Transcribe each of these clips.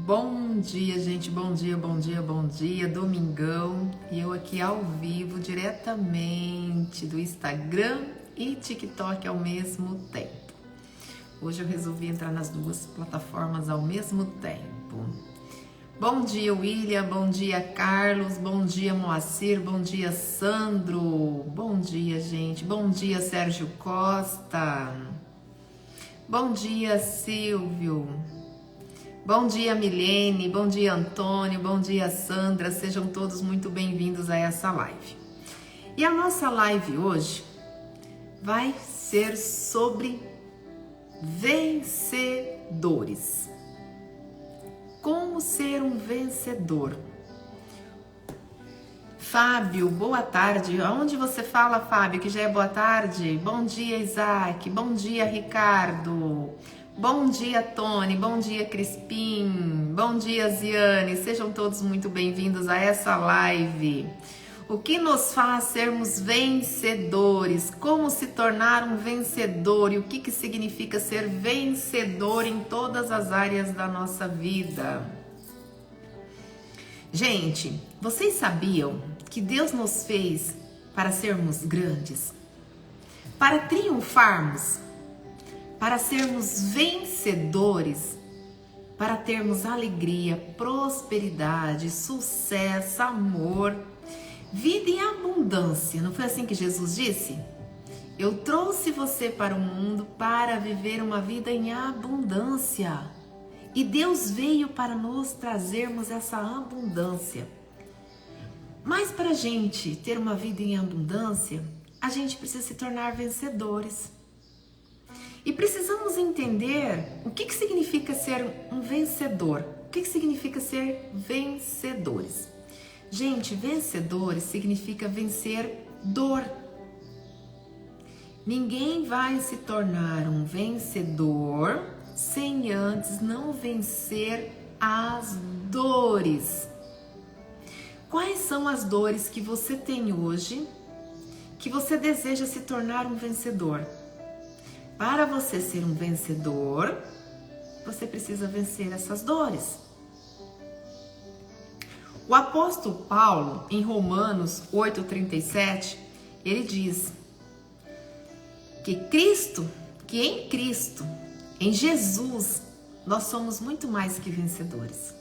Bom dia, gente, bom dia, bom dia, bom dia, domingão, e eu aqui ao vivo, diretamente do Instagram e TikTok ao mesmo tempo. Hoje eu resolvi entrar nas duas plataformas ao mesmo tempo. Bom dia, William, bom dia, Carlos, bom dia, Moacir, bom dia, Sandro, bom dia, gente, bom dia, Sérgio Costa, bom dia, Silvio. Bom dia, Milene, bom dia, Antônio, bom dia, Sandra, sejam todos muito bem-vindos a essa live. E a nossa live hoje vai ser sobre vencedores. Como ser um vencedor? Fábio, boa tarde. Aonde você fala, Fábio, que já é boa tarde? Bom dia, Isaac, bom dia, Ricardo. Bom dia, Tony, bom dia, Crispim, bom dia, Ziane, sejam todos muito bem-vindos a essa live. O que nos faz sermos vencedores? Como se tornar um vencedor? E o que significa ser vencedor em todas as áreas da nossa vida? Gente, vocês sabiam que Deus nos fez para sermos grandes? Para triunfarmos? Para sermos vencedores, para termos alegria, prosperidade, sucesso, amor, vida em abundância. Não foi assim que Jesus disse? Eu trouxe você para o mundo para viver uma vida em abundância. E Deus veio para nos trazermos essa abundância. Mas para a gente ter uma vida em abundância, a gente precisa se tornar vencedores. E precisamos entender o que significa ser um vencedor. O que significa ser vencedores? Gente, vencedores significa vencer dor. Ninguém vai se tornar um vencedor sem antes não vencer as dores. Quais são as dores que você tem hoje que você deseja se tornar um vencedor? Para você ser um vencedor, você precisa vencer essas dores. O apóstolo Paulo, em Romanos 8:37, ele diz que em Cristo, em Jesus, nós somos muito mais que vencedores.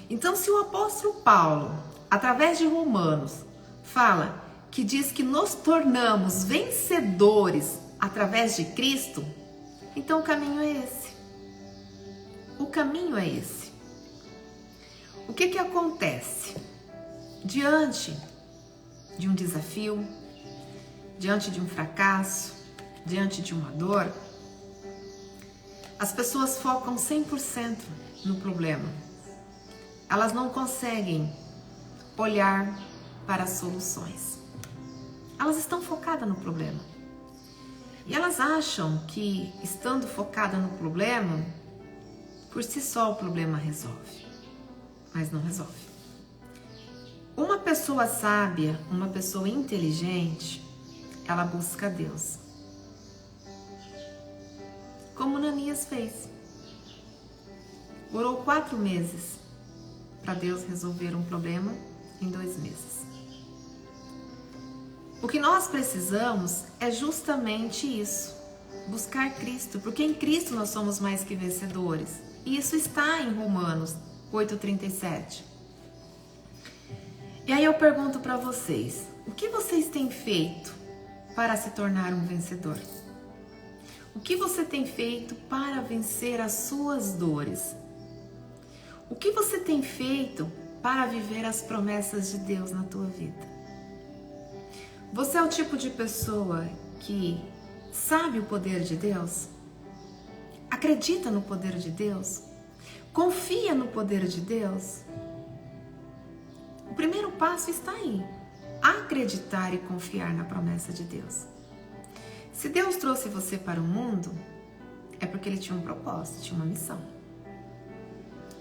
Então, se o apóstolo Paulo, através de Romanos, fala que diz que nos tornamos vencedores através de Cristo, então o caminho é esse. O caminho é esse. O que acontece? Diante de um desafio, diante de um fracasso, diante de uma dor, as pessoas focam 100% no problema. Elas não conseguem olhar para as soluções. Elas estão focadas no problema. E elas acham que, estando focada no problema, por si só o problema resolve. Mas não resolve. Uma pessoa sábia, uma pessoa inteligente, ela busca Deus. Como Ananias fez. Orou 4 meses para Deus resolver um problema em 2 meses. O que nós precisamos é justamente isso, buscar Cristo, porque em Cristo nós somos mais que vencedores. E isso está em Romanos 8:37. E aí eu pergunto para vocês, o que vocês têm feito para se tornar um vencedor? O que você tem feito para vencer as suas dores? O que você tem feito para viver as promessas de Deus na tua vida? Você é o tipo de pessoa que sabe o poder de Deus? Acredita no poder de Deus? Confia no poder de Deus? O primeiro passo está aí. Acreditar e confiar na promessa de Deus. Se Deus trouxe você para o mundo, é porque Ele tinha um propósito, tinha uma missão.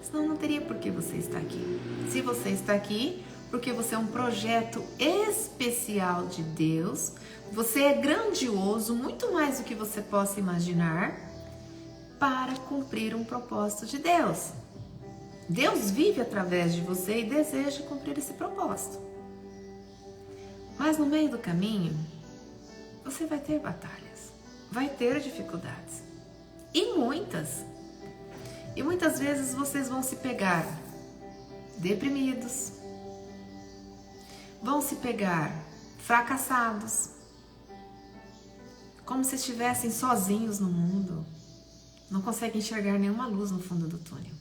Senão não teria por que você estar aqui. Se você está aqui, porque você é um projeto especial de Deus, você é grandioso, muito mais do que você possa imaginar, para cumprir um propósito de Deus. Deus vive através de você e deseja cumprir esse propósito. Mas no meio do caminho, você vai ter batalhas, vai ter dificuldades. E muitas. E muitas vezes vocês vão se pegar deprimidos, vão se pegar fracassados, como se estivessem sozinhos no mundo, não conseguem enxergar nenhuma luz no fundo do túnel.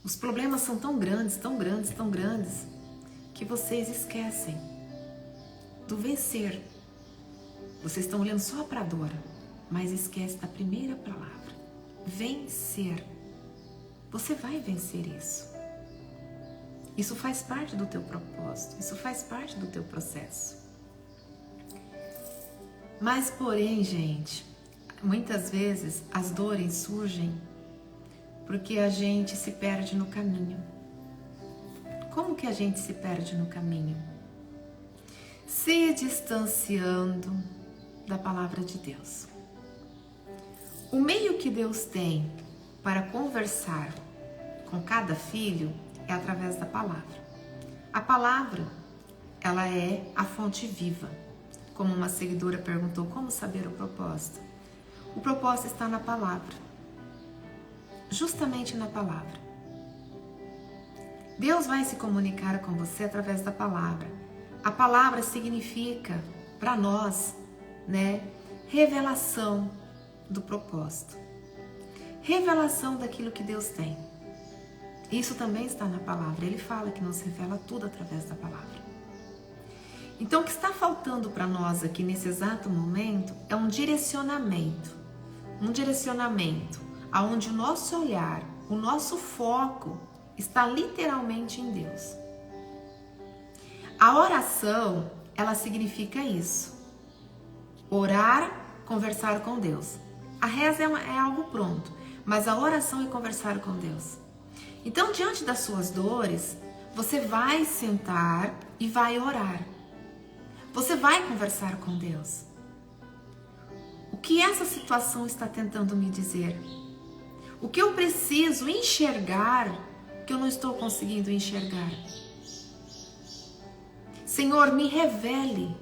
Os problemas são tão grandes, tão grandes, tão grandes, que vocês esquecem do vencer. Vocês estão olhando só para a dor, mas esquece da primeira palavra, vencer. Você vai vencer isso. Isso faz parte do teu propósito, isso faz parte do teu processo. Mas porém, gente, muitas vezes as dores surgem porque a gente se perde no caminho. Como que a gente se perde no caminho? Se distanciando da palavra de Deus. O meio que Deus tem para conversar com cada filho é através da palavra. A palavra, ela é a fonte viva. Como uma seguidora perguntou, como saber o propósito? O propósito está na palavra. Justamente na palavra. Deus vai se comunicar com você através da palavra. A palavra significa, para nós, revelação do propósito. Revelação daquilo que Deus tem. Isso também está na palavra. Ele fala que nos revela tudo através da palavra. Então, o que está faltando para nós aqui nesse exato momento é um direcionamento. Um direcionamento onde o nosso olhar, o nosso foco está literalmente em Deus. A oração, ela significa isso. Orar, conversar com Deus. A reza é algo pronto, mas a oração é conversar com Deus. Então, diante das suas dores, você vai sentar e vai orar. Você vai conversar com Deus. O que essa situação está tentando me dizer? O que eu preciso enxergar que eu não estou conseguindo enxergar? Senhor, me revele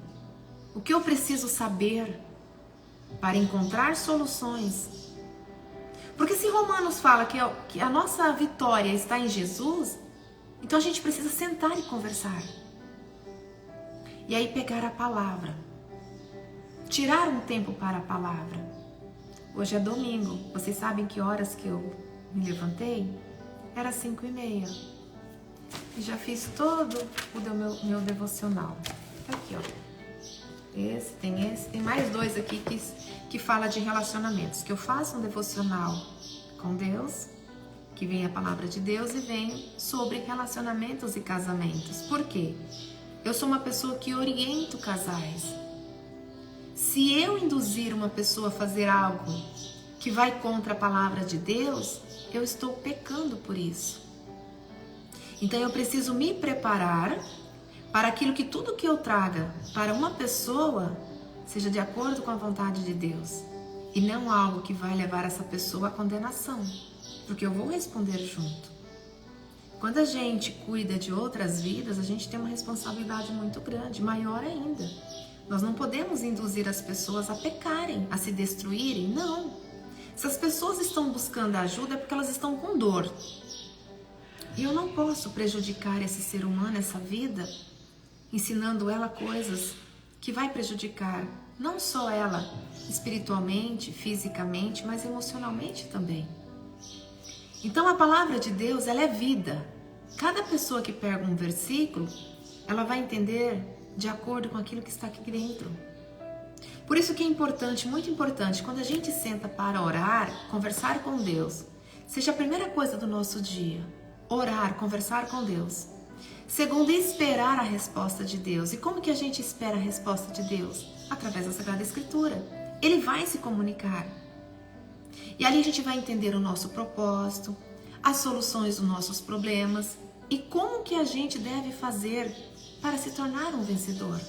o que eu preciso saber para encontrar soluções. Porque se Romanos fala que a nossa vitória está em Jesus, então a gente precisa sentar e conversar. E aí pegar a palavra. Tirar um tempo para a palavra. Hoje é domingo. Vocês sabem que horas que eu me levantei? Era 5h30. E já fiz todo o meu devocional. Tá aqui, ó. Tem mais 2 aqui que fala de relacionamentos. Que eu faço um devocional com Deus, que vem a palavra de Deus e vem sobre relacionamentos e casamentos. Por quê? Eu sou uma pessoa que oriento casais. Se eu induzir uma pessoa a fazer algo que vai contra a palavra de Deus, eu estou pecando por isso. Então eu preciso me preparar para aquilo que tudo que eu traga para uma pessoa seja de acordo com a vontade de Deus e não algo que vai levar essa pessoa à condenação, porque eu vou responder junto. Quando a gente cuida de outras vidas, a gente tem uma responsabilidade muito grande, maior ainda. Nós não podemos induzir as pessoas a pecarem, a se destruírem, não. Se as pessoas estão buscando ajuda é porque elas estão com dor. E eu não posso prejudicar esse ser humano, essa vida, ensinando ela coisas que vai prejudicar não só ela espiritualmente, fisicamente, mas emocionalmente também. Então a palavra de Deus, ela é vida. Cada pessoa que pega um versículo, ela vai entender de acordo com aquilo que está aqui dentro. Por isso que é importante, muito importante, quando a gente senta para orar, conversar com Deus, seja a primeira coisa do nosso dia, orar, conversar com Deus. Segundo, esperar a resposta de Deus. E como que a gente espera a resposta de Deus? Através da Sagrada Escritura. Ele vai se comunicar. E ali a gente vai entender o nosso propósito, as soluções dos nossos problemas e como que a gente deve fazer para se tornar um vencedor.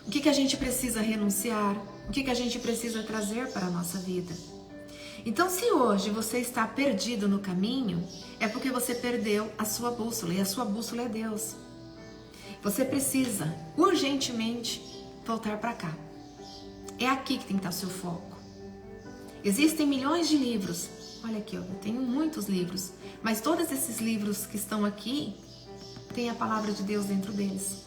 O que a gente precisa renunciar, o que a gente precisa trazer para a nossa vida. Então, se hoje você está perdido no caminho, é porque você perdeu a sua bússola, e a sua bússola é Deus. Você precisa urgentemente voltar para cá. É aqui que tem que estar o seu foco. Existem milhões de livros. Olha aqui, eu tenho muitos livros, mas todos esses livros que estão aqui têm a palavra de Deus dentro deles.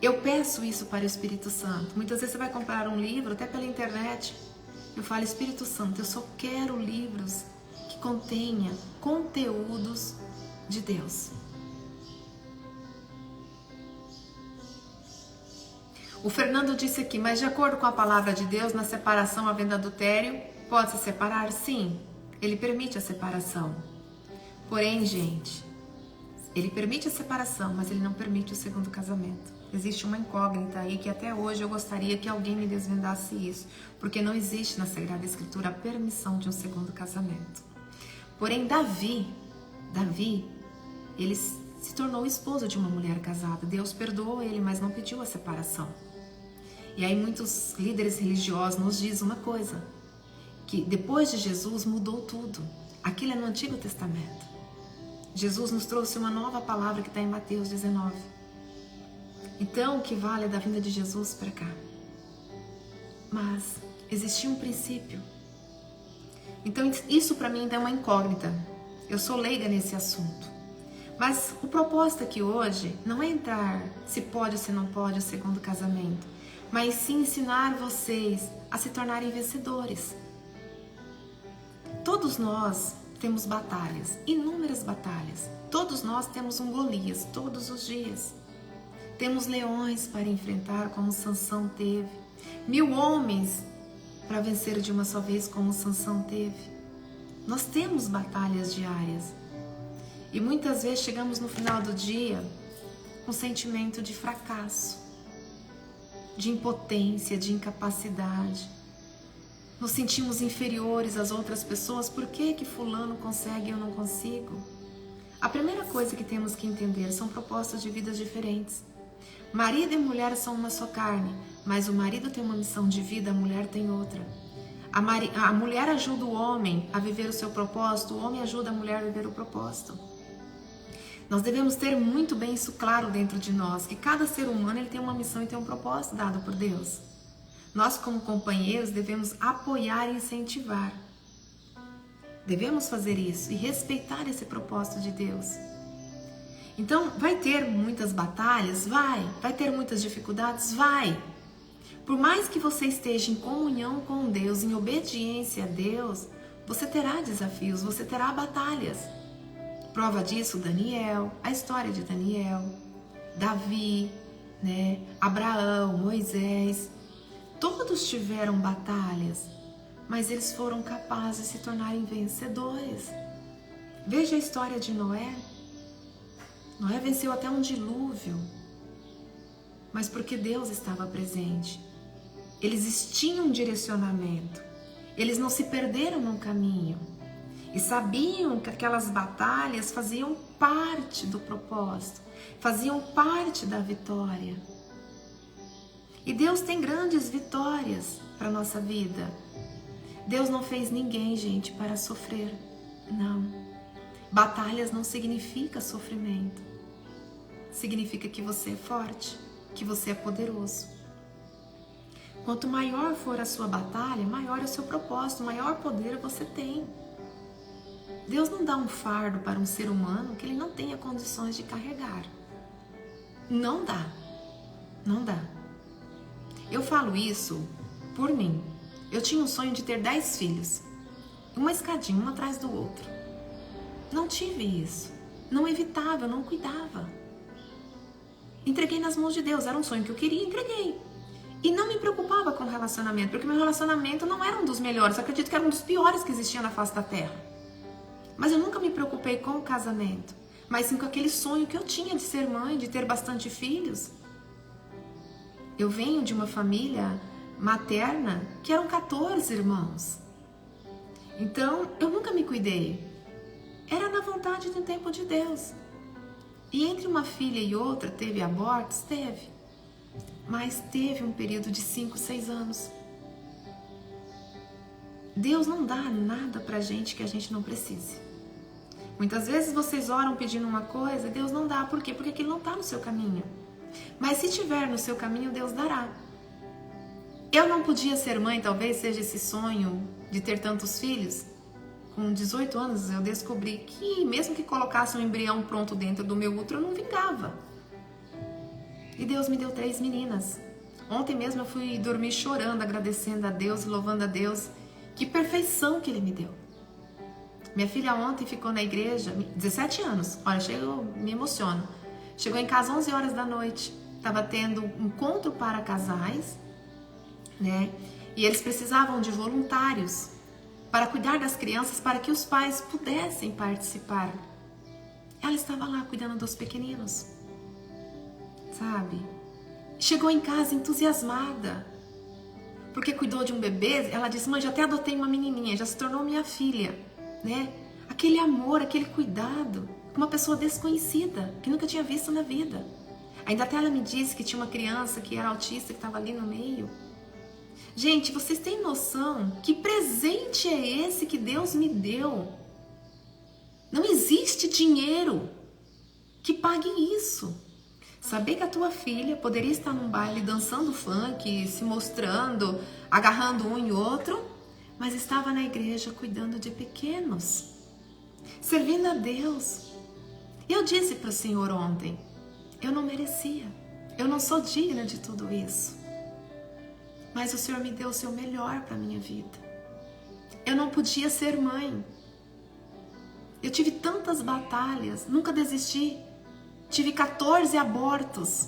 Eu peço isso para o Espírito Santo. Muitas vezes você vai comprar um livro, até pela internet. Eu falo, Espírito Santo, eu só quero livros que contenham conteúdos de Deus. O Fernando disse aqui, mas de acordo com a palavra de Deus, na separação havendo adultério, pode se separar? Sim, ele permite a separação. Porém, gente, ele permite a separação, mas ele não permite o segundo casamento. Existe uma incógnita aí que até hoje eu gostaria que alguém me desvendasse isso, porque não existe na Sagrada Escritura a permissão de um segundo casamento. Porém, Davi, ele se tornou esposo de uma mulher casada. Deus perdoou ele, mas não pediu a separação. E aí muitos líderes religiosos nos dizem uma coisa, que depois de Jesus mudou tudo. Aquilo é no Antigo Testamento. Jesus nos trouxe uma nova palavra que está em Mateus 19. Então, o que vale é da vinda de Jesus para cá. Mas existia um princípio. Então, isso para mim ainda é uma incógnita. Eu sou leiga nesse assunto. Mas o propósito aqui hoje não é entrar se pode ou se não pode o segundo casamento, mas sim ensinar vocês a se tornarem vencedores. Todos nós temos batalhas, inúmeras batalhas. Todos nós temos um Golias, todos os dias. Temos leões para enfrentar, como Sansão teve. 1000 homens para vencer de uma só vez, como Sansão teve. Nós temos batalhas diárias. E muitas vezes chegamos no final do dia com um sentimento de fracasso, de impotência, de incapacidade. Nos sentimos inferiores às outras pessoas. Por que fulano consegue e eu não consigo? A primeira coisa que temos que entender são propostas de vidas diferentes. Marido e mulher são uma só carne, mas o marido tem uma missão de vida, a mulher tem outra. A mulher ajuda o homem a viver o seu propósito, o homem ajuda a mulher a viver o propósito. Nós devemos ter muito bem isso claro dentro de nós, que cada ser humano ele tem uma missão e tem um propósito dado por Deus. Nós, como companheiros, devemos apoiar e incentivar. Devemos fazer isso e respeitar esse propósito de Deus. Então, vai ter muitas batalhas? Vai ter muitas dificuldades? Vai! Por mais que você esteja em comunhão com Deus, em obediência a Deus, você terá desafios, você terá batalhas. Prova disso, Daniel, a história de Daniel, Davi, Abraão, Moisés, todos tiveram batalhas, mas eles foram capazes de se tornarem vencedores. Veja a história de Noé. Noé venceu até um dilúvio, mas porque Deus estava presente. Eles tinham um direcionamento, eles não se perderam no caminho e sabiam que aquelas batalhas faziam parte do propósito, faziam parte da vitória. E Deus tem grandes vitórias para a nossa vida. Deus não fez ninguém, gente, para sofrer. Não. Batalhas não significa sofrimento. Significa que você é forte, que você é poderoso. Quanto maior for a sua batalha, maior é o seu propósito, maior poder você tem. Deus não dá um fardo para um ser humano que ele não tenha condições de carregar. Não dá. Não dá. Eu falo isso por mim. Eu tinha um sonho de ter 10 filhos. Uma escadinha, um atrás do outro. Não tive isso. Não evitava, eu não cuidava. Entreguei nas mãos de Deus. Era um sonho que eu queria, entreguei. E não me preocupava com o relacionamento, porque meu relacionamento não era um dos melhores. Eu acredito que era um dos piores que existia na face da terra. Mas eu nunca me preocupei com o casamento, mas sim com aquele sonho que eu tinha de ser mãe, de ter bastante filhos. Eu venho de uma família materna que eram 14 irmãos. Então, eu nunca me cuidei. Era na vontade do tempo de Deus. E entre uma filha e outra, teve abortos? Teve. Mas teve um período de 5, 6 anos. Deus não dá nada pra gente que a gente não precise. Muitas vezes vocês oram pedindo uma coisa e Deus não dá. Por quê? Porque aquilo não está no seu caminho. Mas se tiver no seu caminho, Deus dará. Eu não podia ser mãe, talvez seja esse sonho de ter tantos filhos. Com 18 anos eu descobri que mesmo que colocasse um embrião pronto dentro do meu útero, eu não vingava. E Deus me deu 3 meninas. Ontem mesmo eu fui dormir chorando, agradecendo a Deus, louvando a Deus. Que perfeição que Ele me deu. Minha filha ontem ficou na igreja, 17 anos. Olha, me emociono. Chegou em casa 11 horas da noite. Estava tendo um encontro para casais, né? E eles precisavam de voluntários para cuidar das crianças, para que os pais pudessem participar. Ela estava lá cuidando dos pequeninos, sabe? Chegou em casa entusiasmada, porque cuidou de um bebê. Ela disse: mãe, já até adotei uma menininha, já se tornou minha filha, né? Aquele amor, aquele cuidado, uma pessoa desconhecida, que nunca tinha visto na vida. Ainda até ela me disse que tinha uma criança que era autista, que estava ali no meio. Gente, vocês têm noção que presente é esse que Deus me deu? Não existe dinheiro que pague isso. Saber que a tua filha poderia estar num baile dançando funk, se mostrando, agarrando um e outro, mas estava na igreja cuidando de pequenos, servindo a Deus. E eu disse para o Senhor ontem, eu não merecia, eu não sou digna de tudo isso. Mas o Senhor me deu o seu melhor para a minha vida. Eu não podia ser mãe. Eu tive tantas batalhas, nunca desisti. Tive 14 abortos.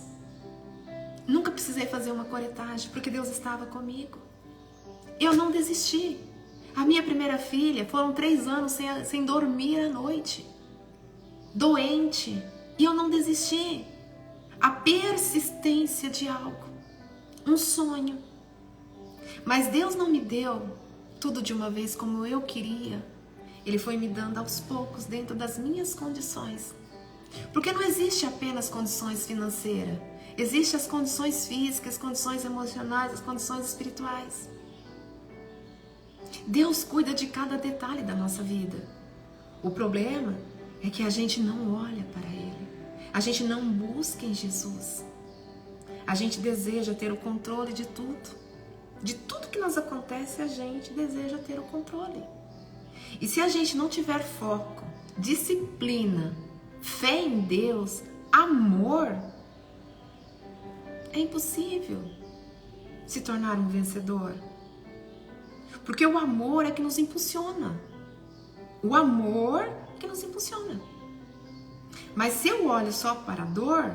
Nunca precisei fazer uma curetagem, porque Deus estava comigo. Eu não desisti. A minha primeira filha, foram 3 anos sem dormir à noite. Doente. E eu não desisti. A persistência de algo. Um sonho. Mas Deus não me deu tudo de uma vez como eu queria. Ele foi me dando aos poucos, dentro das minhas condições. Porque não existe apenas condições financeiras. Existem as condições físicas, as condições emocionais, as condições espirituais. Deus cuida de cada detalhe da nossa vida. O problema é que a gente não olha para Ele. A gente não busca em Jesus. A gente deseja ter o controle de tudo. De tudo que nos acontece, a gente deseja ter o controle. E se a gente não tiver foco, disciplina, fé em Deus, amor, é impossível se tornar um vencedor. Porque o amor é que nos impulsiona. O amor é que nos impulsiona. Mas se eu olho só para a dor,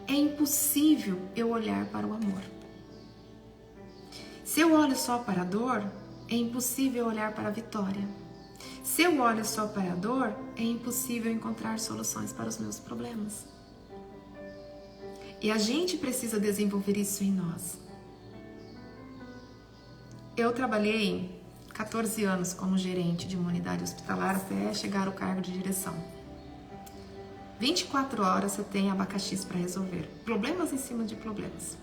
é impossível eu olhar para o amor. Se eu olho só para a dor, é impossível olhar para a vitória. Se eu olho só para a dor, é impossível encontrar soluções para os meus problemas. E a gente precisa desenvolver isso em nós. Eu trabalhei 14 anos como gerente de uma unidade hospitalar até chegar ao cargo de direção. 24 horas você tem abacaxis para resolver. Problemas em cima de problemas.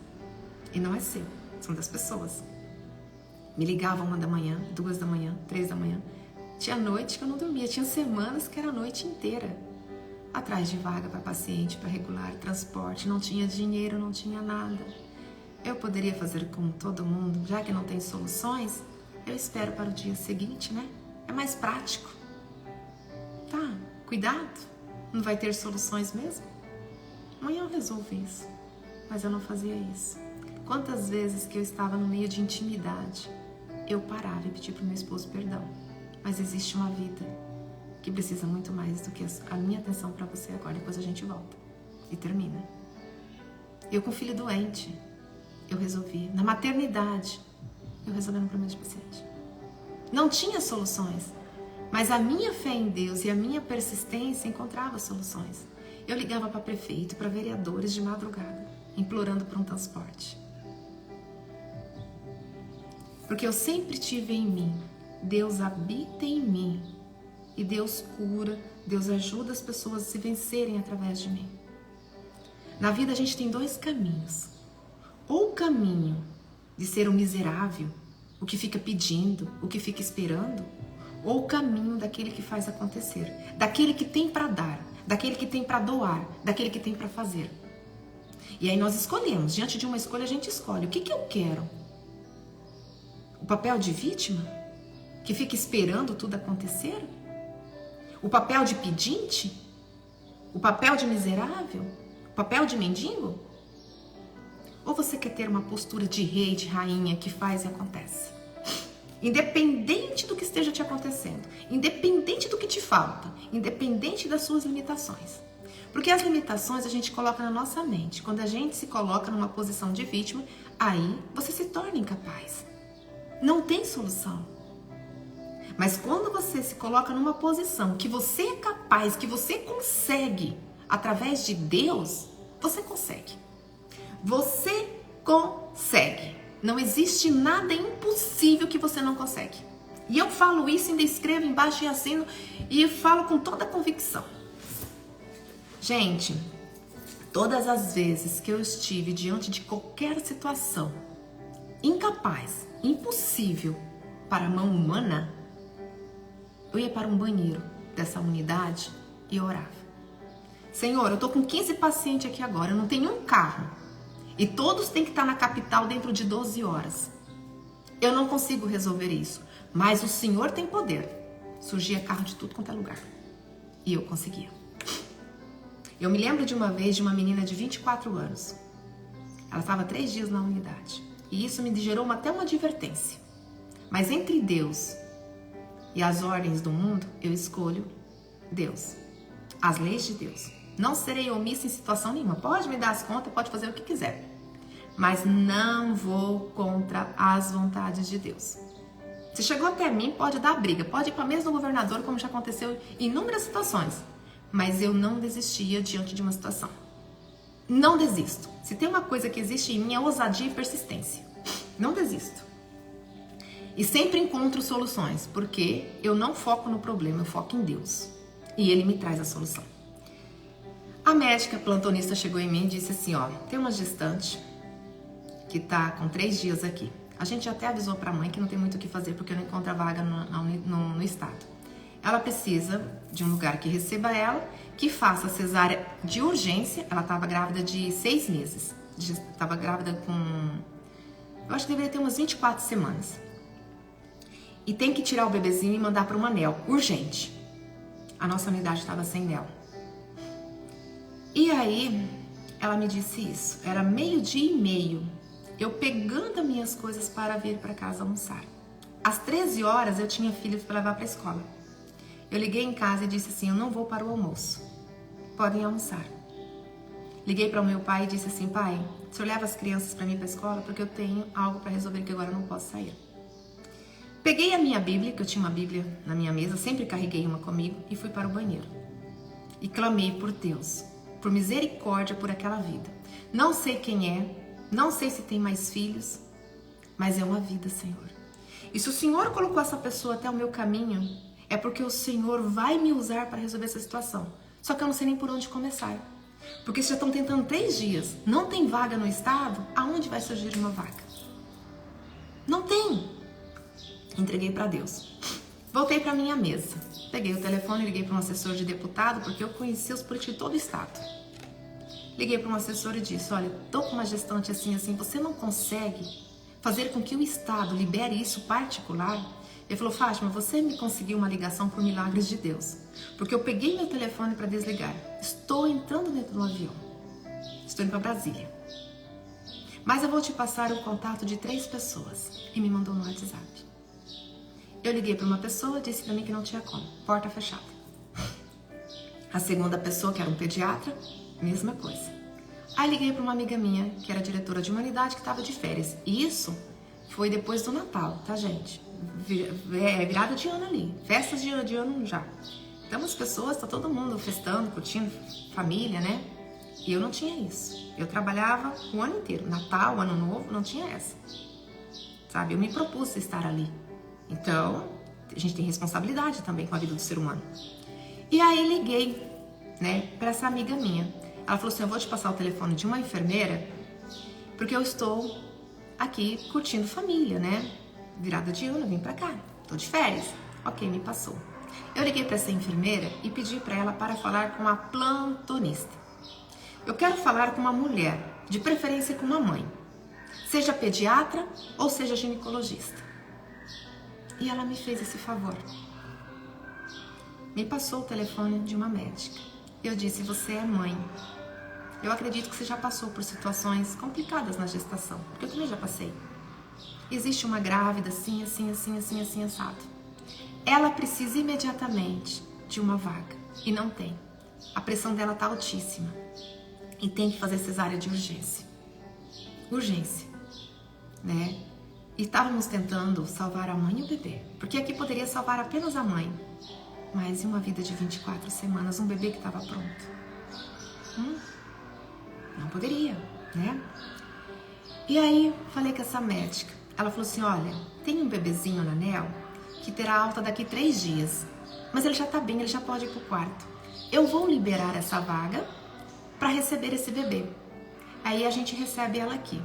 E não é seu, são das pessoas. Me ligavam 1 da manhã, 2 da manhã, 3 da manhã. Tinha noite que eu não dormia, tinha semanas que era a noite inteira. Atrás de vaga para paciente, para regular transporte, não tinha dinheiro, não tinha nada. Eu poderia fazer como todo mundo, já que não tem soluções, eu espero para o dia seguinte, né? É mais prático. Tá, cuidado, não vai ter soluções mesmo? Amanhã eu resolvo isso, mas eu não fazia isso. Quantas vezes que eu estava no meio de intimidade, eu parava e pedia para o meu esposo perdão. Mas existe uma vida que precisa muito mais do que a minha atenção para você agora. Depois a gente volta e termina. Eu com filho doente, eu resolvi. Na maternidade, eu resolvendo um problema de paciente. Não tinha soluções, mas a minha fé em Deus e a minha persistência encontrava soluções. Eu ligava para prefeito, para vereadores de madrugada, implorando por um transporte. Porque eu sempre tive em mim, Deus habita em mim. E Deus cura, Deus ajuda as pessoas a se vencerem através de mim. Na vida a gente tem 2 caminhos. Ou o caminho de ser um miserável, o que fica pedindo, o que fica esperando, ou o caminho daquele que faz acontecer, daquele que tem para dar, daquele que tem para doar, daquele que tem para fazer. E aí nós escolhemos, diante de uma escolha a gente escolhe, o que eu quero? O papel de vítima, que fica esperando tudo acontecer? O papel de pedinte? O papel de miserável? O papel de mendigo? Ou você quer ter uma postura de rei, de rainha, que faz e acontece? Independente do que esteja te acontecendo, independente do que te falta, independente das suas limitações. Porque as limitações a gente coloca na nossa mente. Quando a gente se coloca numa posição de vítima, aí você se torna incapaz. Não tem solução. Mas quando você se coloca numa posição que você é capaz, que você consegue, através de Deus, você consegue. Você consegue. Não existe nada impossível que você não consegue. E eu falo isso, ainda escrevo embaixo e assino e falo com toda a convicção. Gente, todas as vezes que eu estive diante de qualquer situação incapaz, impossível para a mão humana, eu ia para um banheiro dessa unidade e orava. Senhor, eu tô com 15 pacientes aqui agora, eu não tenho um carro. E todos têm que estar na capital dentro de 12 horas. Eu não consigo resolver isso, mas o Senhor tem poder. Surgia carro de tudo quanto é lugar. E eu conseguia. Eu me lembro de uma vez de uma menina de 24 anos. Ela estava 3 dias na unidade. E isso me gerou até uma advertência. Mas entre Deus e as ordens do mundo, eu escolho Deus. As leis de Deus. Não serei omissa em situação nenhuma. Pode me dar as contas, pode fazer o que quiser. Mas não vou contra as vontades de Deus. Se chegou até mim, pode dar briga. Pode ir para a mesa do governador, como já aconteceu em inúmeras situações. Mas eu não desistia diante de uma situação. Não desisto. Se tem uma coisa que existe em mim, é ousadia e persistência. Não desisto. E sempre encontro soluções, porque eu não foco no problema, eu foco em Deus. E Ele me traz a solução. A médica plantonista chegou em mim e disse assim, ó, tem uma gestante que tá com 3 dias aqui. A gente até avisou pra mãe que não tem muito o que fazer porque não encontra vaga no estado. Ela precisa de um lugar que receba ela, que faça cesárea de urgência. Ela estava grávida de 6 meses. Estava grávida com, eu acho que deveria ter umas 24 semanas. E tem que tirar o bebezinho e mandar para uma NEL, urgente. A nossa unidade estava sem NEL. E aí, ela me disse isso. Era 12:30. Eu pegando as minhas coisas para vir para casa almoçar. Às 13 horas, eu tinha filhos para levar para a escola. Eu liguei em casa e disse assim, eu não vou para o almoço. Podem almoçar. Liguei para o meu pai e disse assim, pai, o senhor leva as crianças para mim para a escola porque eu tenho algo para resolver que agora eu não posso sair. Peguei a minha Bíblia, que eu tinha uma Bíblia na minha mesa, sempre carreguei uma comigo, e fui para o banheiro. E clamei por Deus, por misericórdia por aquela vida. Não sei quem é, não sei se tem mais filhos, mas é uma vida, Senhor. E se o Senhor colocou essa pessoa até o meu caminho, é porque o Senhor vai me usar para resolver essa situação. Só que eu não sei nem por onde começar. Porque já estão tentando 3 dias, não tem vaga no estado, aonde vai surgir uma vaga? Não tem. Entreguei para Deus. Voltei para minha mesa. Peguei o telefone e liguei para um assessor de deputado, porque eu conhecia os políticos de todo o estado. Liguei para um assessor e disse, olha, tô com uma gestante assim, você não consegue fazer com que o estado libere isso particular? Ele falou, Fátima, você me conseguiu uma ligação por milagres de Deus. Porque eu peguei meu telefone para desligar. Estou entrando dentro do avião. Estou indo para Brasília. Mas eu vou te passar o contato de 3 pessoas. E me mandou no WhatsApp. Eu liguei para uma pessoa, disse para mim que não tinha como. Porta fechada. A segunda pessoa, que era um pediatra, mesma coisa. Aí liguei para uma amiga minha, que era diretora de humanidade, que estava de férias. E isso foi depois do Natal, tá, gente? Virada de ano ali. Festas de ano já. Então as pessoas, tá todo mundo festando, curtindo, família, né? E eu não tinha isso. Eu trabalhava o ano inteiro. Natal, Ano Novo, não tinha essa. Sabe? Eu me propus a estar ali. Então, a gente tem responsabilidade também com a vida do ser humano. E aí liguei, né, para essa amiga minha. Ela falou assim, eu vou te passar o telefone de uma enfermeira, porque eu estou aqui curtindo família, né? virada de ano, vim pra cá, tô de férias. Ok, me passou. Eu liguei para essa enfermeira e pedi para ela para falar com a plantonista. Eu quero falar com uma mulher, de preferência com uma mãe, seja pediatra ou seja ginecologista. E ela me fez esse favor. Me passou o telefone de uma médica. Eu disse, você é mãe. Eu acredito que você já passou por situações complicadas na gestação, porque eu também já passei. Existe uma grávida assim, assado. Ela precisa imediatamente de uma vaga e não tem. A pressão dela tá altíssima e tem que fazer cesárea de urgência. Urgência, né? E estávamos tentando salvar a mãe e o bebê, porque aqui poderia salvar apenas a mãe. Mas e uma vida de 24 semanas, um bebê que estava pronto? Não poderia, né? E aí, falei com essa médica. Ela falou assim, olha, tem um bebezinho na NEL que terá alta daqui 3 dias. Mas ele já tá bem, ele já pode ir pro quarto. Eu vou liberar essa vaga para receber esse bebê. Aí a gente recebe ela aqui.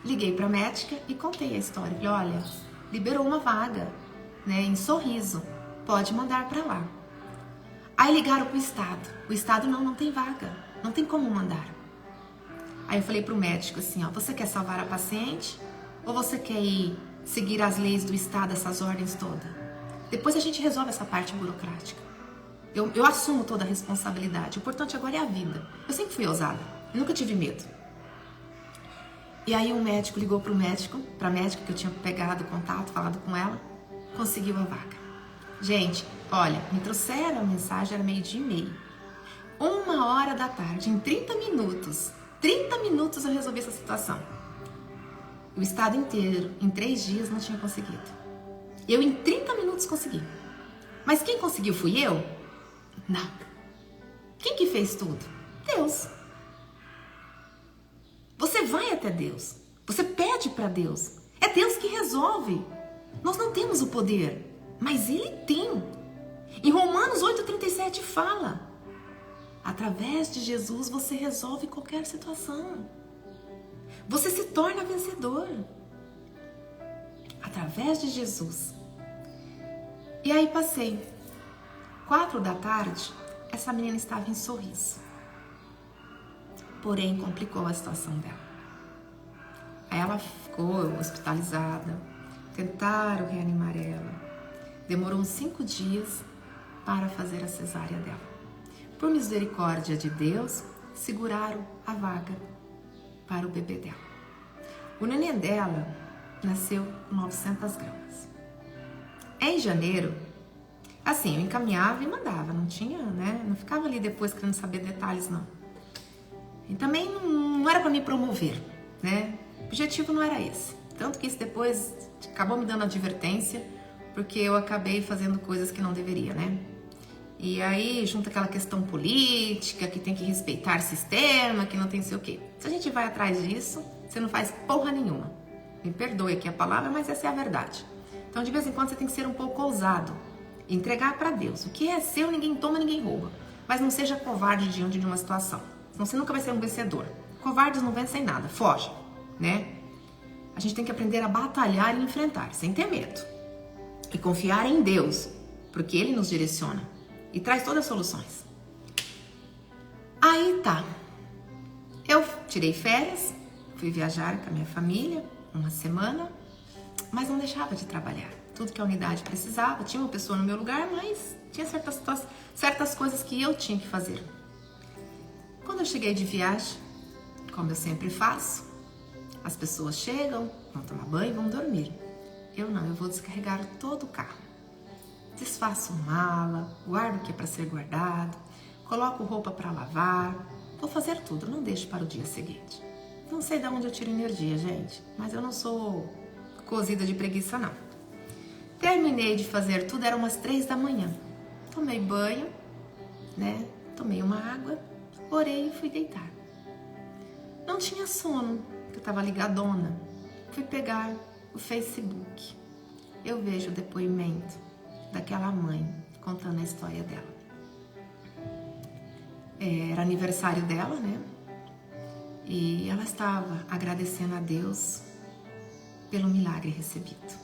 Liguei pra médica e contei a história. Falei, olha, liberou uma vaga, né, em Sorriso. Pode mandar para lá. Aí ligaram pro estado. O estado não tem vaga. Não tem como mandar. Aí eu falei pro médico assim, ó, você quer salvar a paciente ou você quer ir seguir as leis do estado, essas ordens todas? Depois a gente resolve essa parte burocrática. Eu assumo toda a responsabilidade. O importante agora é a vida. Eu sempre fui ousada. Eu nunca tive medo. E aí o médico ligou pra médica que eu tinha pegado contato, falado com ela, conseguiu a vaga. Gente, olha, me trouxeram a mensagem, era 12:30. 1h em 30 minutos. 30 minutos eu resolvi essa situação. O estado inteiro, em 3 dias, não tinha conseguido. Eu, em 30 minutos, consegui. Mas quem conseguiu fui eu? Não. Quem que fez tudo? Deus. Você vai até Deus. Você pede para Deus. É Deus que resolve. Nós não temos o poder, mas Ele tem. Em Romanos 8,37 fala: através de Jesus você resolve qualquer situação. Você se torna vencedor. Através de Jesus. E aí passei. 4h, essa menina estava em Sorriso. Porém, complicou a situação dela. Aí ela ficou hospitalizada. Tentaram reanimar ela. Demorou uns 5 dias para fazer a cesárea dela. Por misericórdia de Deus, seguraram a vaga para o bebê dela. O neném dela nasceu com 900 gramas. Em janeiro, assim, eu encaminhava e mandava, não tinha, né? Não ficava ali depois querendo saber detalhes, não. E também não era para me promover, né? O objetivo não era esse. Tanto que isso depois acabou me dando advertência, porque eu acabei fazendo coisas que não deveria, né? E aí, junto aquela questão política, que tem que respeitar o sistema, que não tem sei o quê. Se a gente vai atrás disso, você não faz porra nenhuma. Me perdoe aqui a palavra, mas essa é a verdade. Então, de vez em quando, você tem que ser um pouco ousado. Entregar para Deus. O que é seu, ninguém toma, ninguém rouba. Mas não seja covarde diante de uma situação. Senão você nunca vai ser um vencedor. Covardes não vencem nada, foge, né? A gente tem que aprender a batalhar e enfrentar, sem ter medo. E confiar em Deus, porque Ele nos direciona e traz todas as soluções. Aí tá. Eu tirei férias, fui viajar com a minha família, 1 semana, mas não deixava de trabalhar. Tudo que a unidade precisava, tinha uma pessoa no meu lugar, mas tinha certas coisas que eu tinha que fazer. Quando eu cheguei de viagem, como eu sempre faço, as pessoas chegam, vão tomar banho e vão dormir. Eu não, eu vou descarregar todo o carro. Desfaço mala, guardo o que é para ser guardado, coloco roupa para lavar, vou fazer tudo, não deixo para o dia seguinte. Não sei de onde eu tiro energia, gente, mas eu não sou cozida de preguiça, não. Terminei de fazer tudo, eram umas 3 da manhã. Tomei banho, né? Tomei uma água, orei e fui deitar. Não tinha sono, porque eu estava ligadona. Fui pegar o Facebook. Eu vejo o depoimento daquela mãe contando a história dela. Era aniversário dela, né? E ela estava agradecendo a Deus pelo milagre recebido.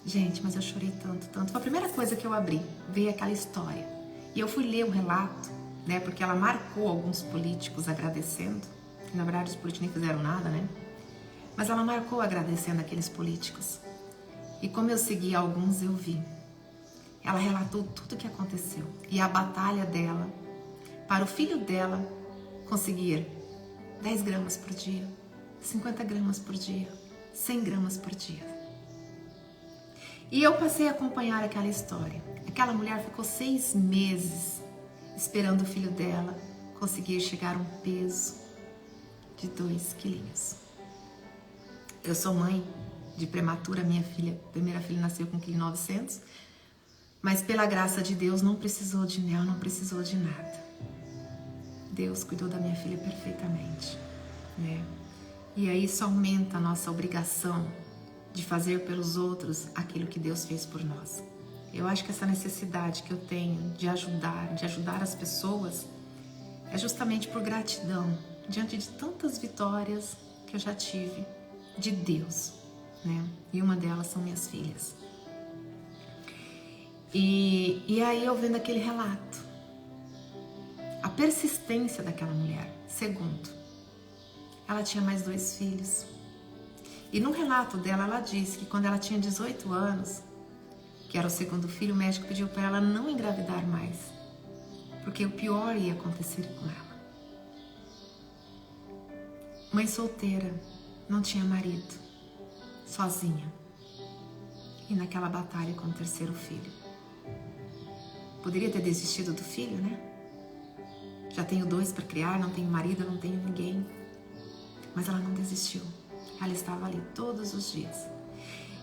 Gente, mas eu chorei tanto, tanto. Foi a primeira coisa que eu abri, veio aquela história. E eu fui ler o relato, né? Porque ela marcou alguns políticos agradecendo. Na verdade, os políticos nem fizeram nada, né? Mas ela marcou agradecendo aqueles políticos. E como eu segui alguns, eu vi. Ela relatou tudo o que aconteceu. E a batalha dela, para o filho dela conseguir 10 gramas por dia, 50 gramas por dia, 100 gramas por dia. E eu passei a acompanhar aquela história. Aquela mulher ficou 6 meses esperando o filho dela conseguir chegar a um peso de 2 quilinhos. Eu sou mãe de prematura, minha primeira filha nasceu com 1,9 kg, mas pela graça de Deus não precisou de mel, não precisou de nada. Deus cuidou da minha filha perfeitamente, né? E aí isso aumenta a nossa obrigação de fazer pelos outros aquilo que Deus fez por nós. Eu acho que essa necessidade que eu tenho de ajudar as pessoas é justamente por gratidão diante de tantas vitórias que eu já tive de Deus, né? E uma delas são minhas filhas. E aí eu vendo aquele relato, a persistência daquela mulher. Segundo, ela tinha mais 2 filhos. E no relato dela, ela disse que quando ela tinha 18 anos, que era o segundo filho, o médico pediu para ela não engravidar mais, porque o pior ia acontecer com ela. Mãe solteira, não tinha marido, sozinha. E naquela batalha com o terceiro filho. Poderia ter desistido do filho, né? Já tenho 2 para criar, não tenho marido, não tenho ninguém. Mas ela não desistiu. Ela estava ali todos os dias.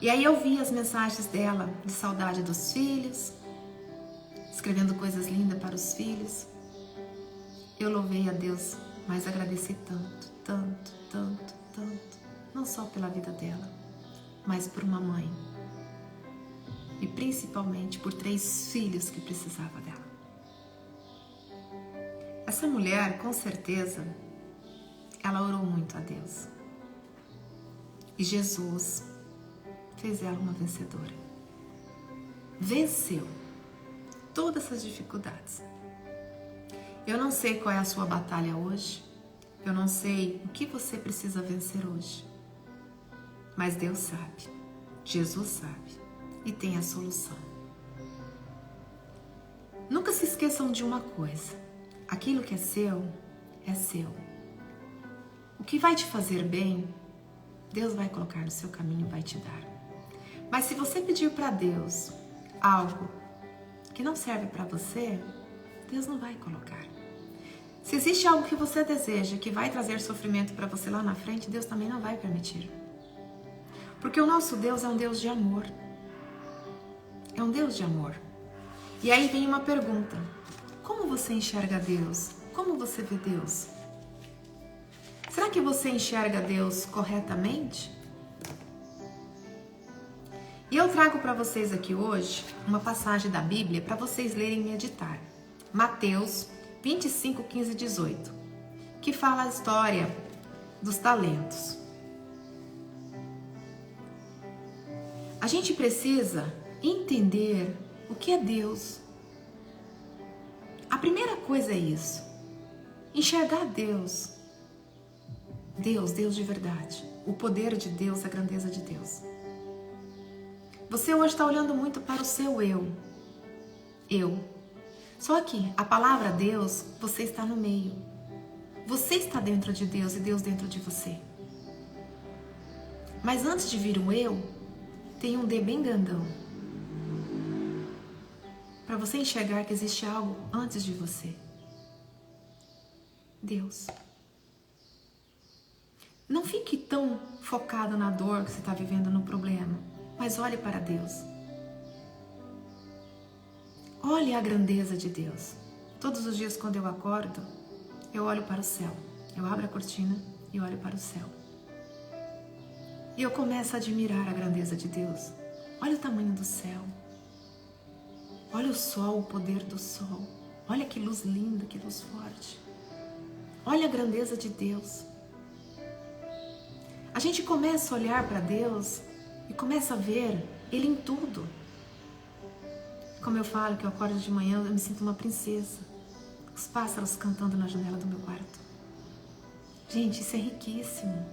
E aí eu vi as mensagens dela de saudade dos filhos, escrevendo coisas lindas para os filhos. Eu louvei a Deus, mas agradeci tanto, tanto, tanto, tanto. Não só pela vida dela, mas por uma mãe. E principalmente por 3 filhos que precisava dela. Essa mulher, com certeza, ela orou muito a Deus. E Jesus fez ela uma vencedora. Venceu todas essas dificuldades. Eu não sei qual é a sua batalha hoje. Eu não sei o que você precisa vencer hoje. Mas Deus sabe. Jesus sabe. E tem a solução. Nunca se esqueçam de uma coisa. Aquilo que é seu, é seu. O que vai te fazer bem, Deus vai colocar no seu caminho e vai te dar. Mas se você pedir para Deus algo que não serve para você, Deus não vai colocar. Se existe algo que você deseja que vai trazer sofrimento para você lá na frente, Deus também não vai permitir. Porque o nosso Deus é um Deus de amor. É um Deus de amor. E aí vem uma pergunta. Como você enxerga Deus? Como você vê Deus? Será que você enxerga Deus corretamente? E eu trago para vocês aqui hoje uma passagem da Bíblia para vocês lerem e meditar. Mateus 25, 15 e 18, que fala a história dos talentos. A gente precisa entender o que é Deus. A primeira coisa é isso. Enxergar Deus. Deus de verdade. O poder de Deus, a grandeza de Deus. Você hoje está olhando muito para o seu eu. Eu. Só que a palavra Deus, você está no meio. Você está dentro de Deus e Deus dentro de você. Mas antes de vir um eu, tem um D bem grandão. Para você enxergar que existe algo antes de você. Deus. Não fique tão focado na dor que você está vivendo, no problema. Mas olhe para Deus. Olhe a grandeza de Deus. Todos os dias quando eu acordo, eu olho para o céu. Eu abro a cortina e olho para o céu. E eu começo a admirar a grandeza de Deus. Olha o tamanho do céu. Olha o sol, o poder do sol. Olha que luz linda, que luz forte. Olha a grandeza de Deus. A gente começa a olhar para Deus e começa a ver Ele em tudo. Como eu falo, que eu acordo de manhã, eu me sinto uma princesa. Os pássaros cantando na janela do meu quarto. Gente, isso é riquíssimo.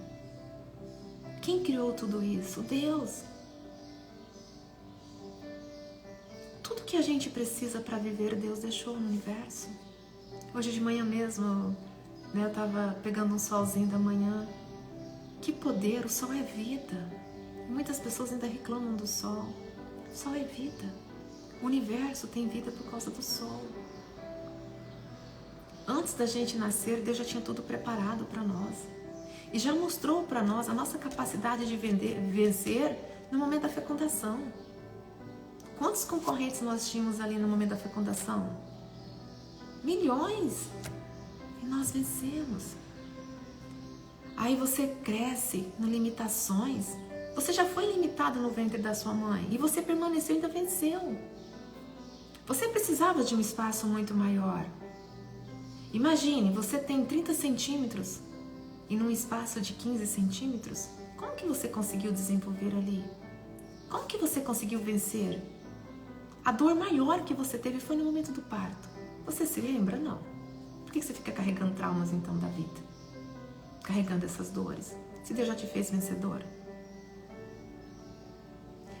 Quem criou tudo isso? Deus. Tudo que a gente precisa para viver, Deus deixou no universo. Hoje de manhã mesmo, eu estava pegando um solzinho da manhã. Que poder, o sol é vida. E muitas pessoas ainda reclamam do sol. O sol é vida. O universo tem vida por causa do sol. Antes da gente nascer, Deus já tinha tudo preparado para nós. E já mostrou para nós a nossa capacidade de vencer no momento da fecundação. Quantos concorrentes nós tínhamos ali no momento da fecundação? Milhões. E nós vencemos. Aí você cresce em limitações. Você já foi limitado no ventre da sua mãe. E você permaneceu e ainda venceu. Você precisava de um espaço muito maior. Imagine, você tem 30 centímetros e num espaço de 15 centímetros, como que você conseguiu desenvolver ali? Como que você conseguiu vencer? A dor maior que você teve foi no momento do parto. Você se lembra? Não. Por que você fica carregando traumas então da vida? Carregando essas dores? Se Deus já te fez vencedora.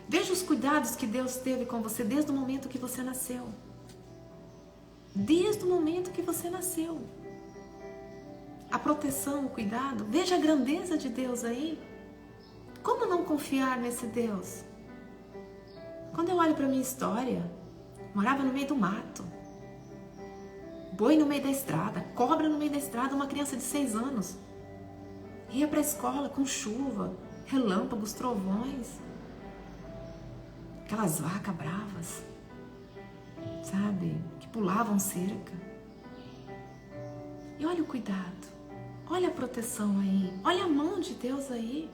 Veja os cuidados que Deus teve com você desde o momento que você nasceu. Desde o momento que você nasceu. A proteção, o cuidado. Veja a grandeza de Deus aí. Como não confiar nesse Deus? Quando eu olho para a minha história, morava no meio do mato. Boi no meio da estrada, cobra no meio da estrada, uma criança de 6 anos. Ia para a escola com chuva, relâmpagos, trovões. Aquelas vacas bravas, sabe? Que pulavam cerca. E olha o cuidado, olha a proteção aí, olha a mão de Deus aí.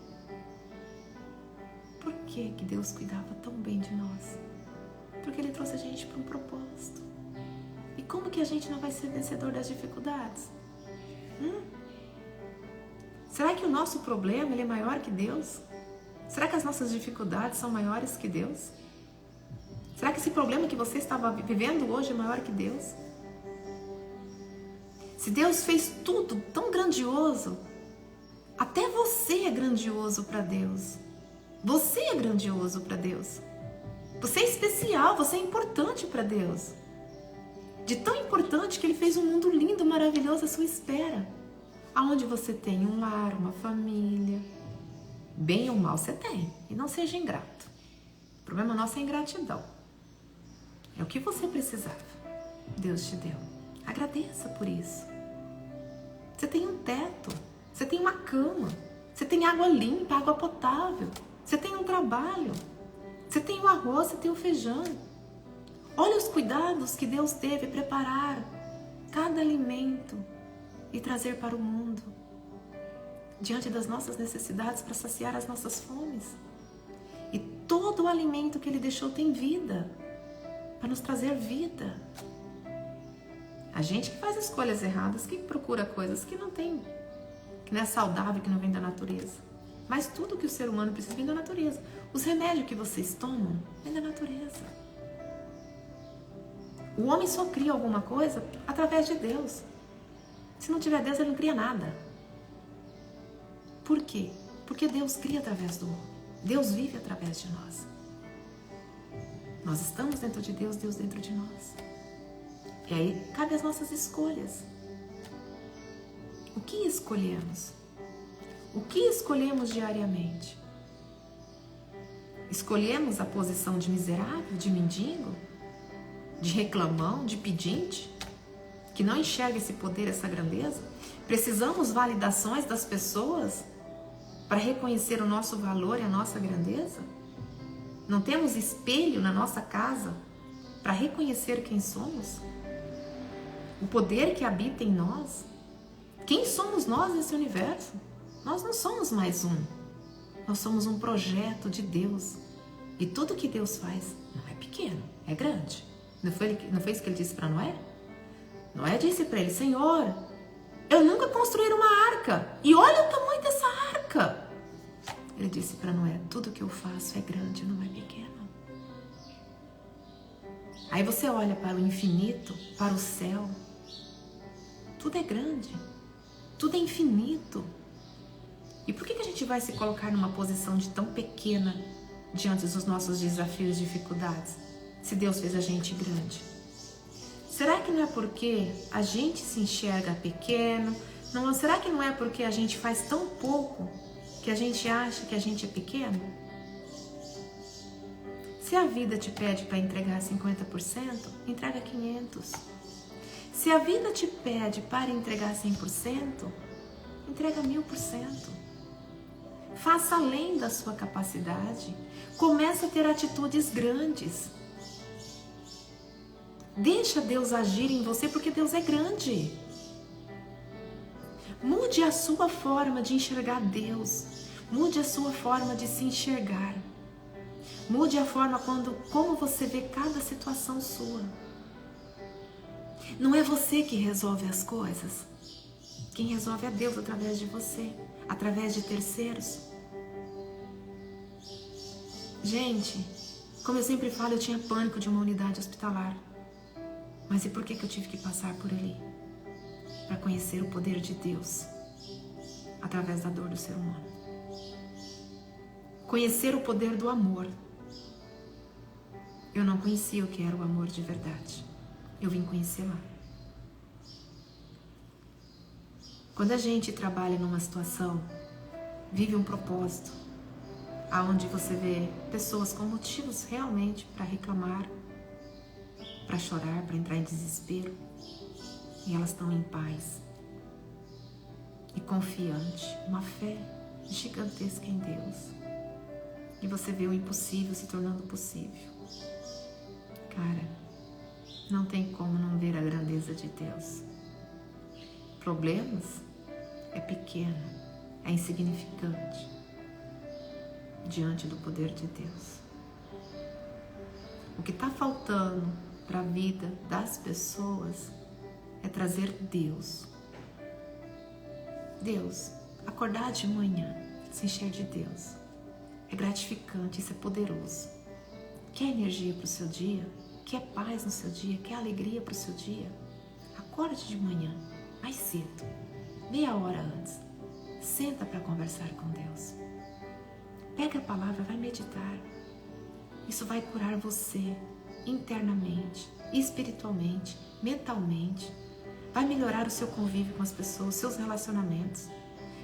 Por que que Deus cuidava tão bem de nós? Porque Ele trouxe a gente para um propósito. E como que a gente não vai ser vencedor das dificuldades? Será que o nosso problema ele é maior que Deus? Será que as nossas dificuldades são maiores que Deus? Será que esse problema que você estava vivendo hoje é maior que Deus? Se Deus fez tudo tão grandioso, até você é grandioso para Deus. Você é grandioso para Deus. Você é especial, você é importante para Deus. De tão importante que Ele fez um mundo lindo, maravilhoso à sua espera. Aonde você tem um lar, uma família. Bem ou mal você tem. E não seja ingrato. O problema nosso é a ingratidão. É o que você precisava. Deus te deu. Agradeça por isso. Você tem um teto. Você tem uma cama. Você tem água limpa, água potável. Você tem um trabalho. Você tem o arroz, você tem o feijão. Olha os cuidados que Deus teve preparar cada alimento e trazer para o mundo. Diante das nossas necessidades para saciar as nossas fomes. E todo o alimento que Ele deixou tem vida. Para nos trazer vida. A gente que faz escolhas erradas, que procura coisas que não tem, que não é saudável, que não vem da natureza. Mas tudo que o ser humano precisa vem da natureza. Os remédios que vocês tomam vêm da natureza. O homem só cria alguma coisa através de Deus. Se não tiver Deus, ele não cria nada. Por quê? Porque Deus cria através do homem. Deus vive através de nós. Nós estamos dentro de Deus, Deus dentro de nós. E aí, cabe as nossas escolhas. O que escolhemos? O que escolhemos diariamente? Escolhemos a posição de miserável, de mendigo, de reclamão, de pedinte, que não enxerga esse poder, essa grandeza? Precisamos validações das pessoas para reconhecer o nosso valor e a nossa grandeza? Não temos espelho na nossa casa para reconhecer quem somos? O poder que habita em nós? Quem somos nós nesse universo? Nós não somos mais um. Nós somos um projeto de Deus. E tudo que Deus faz não é pequeno, é grande. Não foi isso que Ele disse para Noé? Noé disse para ele: Senhor, eu nunca construí uma arca. E olha o tamanho dessa arca. Ele disse para Noé: tudo que eu faço é grande, não é pequeno. Aí você olha para o infinito, para o céu. Tudo é grande, tudo é infinito. E por que a gente vai se colocar numa posição de tão pequena diante dos nossos desafios e dificuldades, se Deus fez a gente grande? Será que não é porque a gente se enxerga pequeno? Não, será que não é porque a gente faz tão pouco que a gente acha que a gente é pequeno? Se a vida te pede para entregar 50%, entrega 500%. Se a vida te pede para entregar 100%, entrega 1000%. Faça além da sua capacidade. Comece a ter atitudes grandes. Deixa Deus agir em você, porque Deus é grande. Mude a sua forma de enxergar Deus. Mude a sua forma de se enxergar. Mude a forma como você vê cada situação sua. Não é você que resolve as coisas. Quem resolve é Deus através de você, através de terceiros. Gente, como eu sempre falo, eu tinha pânico de uma unidade hospitalar. Mas e por que eu tive que passar por ali? Para conhecer o poder de Deus através da dor do ser humano. Conhecer o poder do amor. Eu não conhecia o que era o amor de verdade. Eu vim conhecer lá. Quando a gente trabalha numa situação, vive um propósito, aonde você vê pessoas com motivos realmente para reclamar, para chorar, para entrar em desespero, e elas estão em paz e confiante, uma fé gigantesca em Deus. E você vê o impossível se tornando possível. Cara, não tem como não ver a grandeza de Deus. Problemas é pequeno, é insignificante diante do poder de Deus. O que está faltando para a vida das pessoas é trazer Deus. Deus, acordar de manhã, se encher de Deus. É gratificante, isso é poderoso. Quer energia para o seu dia? Quer paz no seu dia? Quer alegria para o seu dia? Acorde de manhã, mais cedo, meia hora antes. Senta para conversar com Deus. Pega a palavra, vai meditar. Isso vai curar você internamente, espiritualmente, mentalmente. Vai melhorar o seu convívio com as pessoas, seus relacionamentos.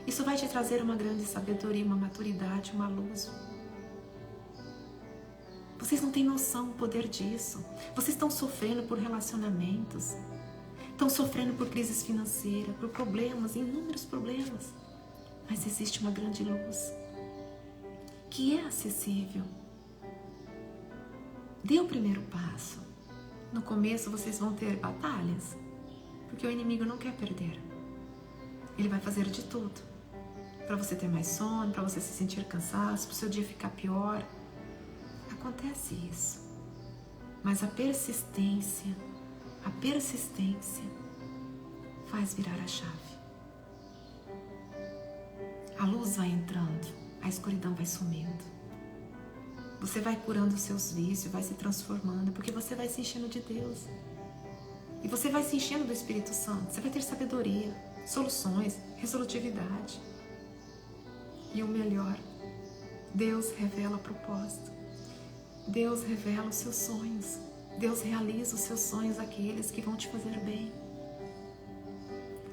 Isso vai te trazer uma grande sabedoria, uma maturidade, uma luz. Vocês não têm noção do poder disso. Vocês estão sofrendo por relacionamentos. Estão sofrendo por crises financeiras, por problemas, inúmeros problemas. Mas existe uma grande luz que é acessível. Dê o primeiro passo. No começo vocês vão ter batalhas, porque o inimigo não quer perder. Ele vai fazer de tudo para você ter mais sono, para você se sentir cansado, para o seu dia ficar pior. Acontece isso. Mas a persistência faz virar a chave. A luz vai entrando, a escuridão vai sumindo. Você vai curando os seus vícios, vai se transformando, porque você vai se enchendo de Deus. E você vai se enchendo do Espírito Santo. Você vai ter sabedoria, soluções, resolutividade. E o melhor, Deus revela propósito. Deus revela os seus sonhos. Deus realiza os seus sonhos, aqueles que vão te fazer bem.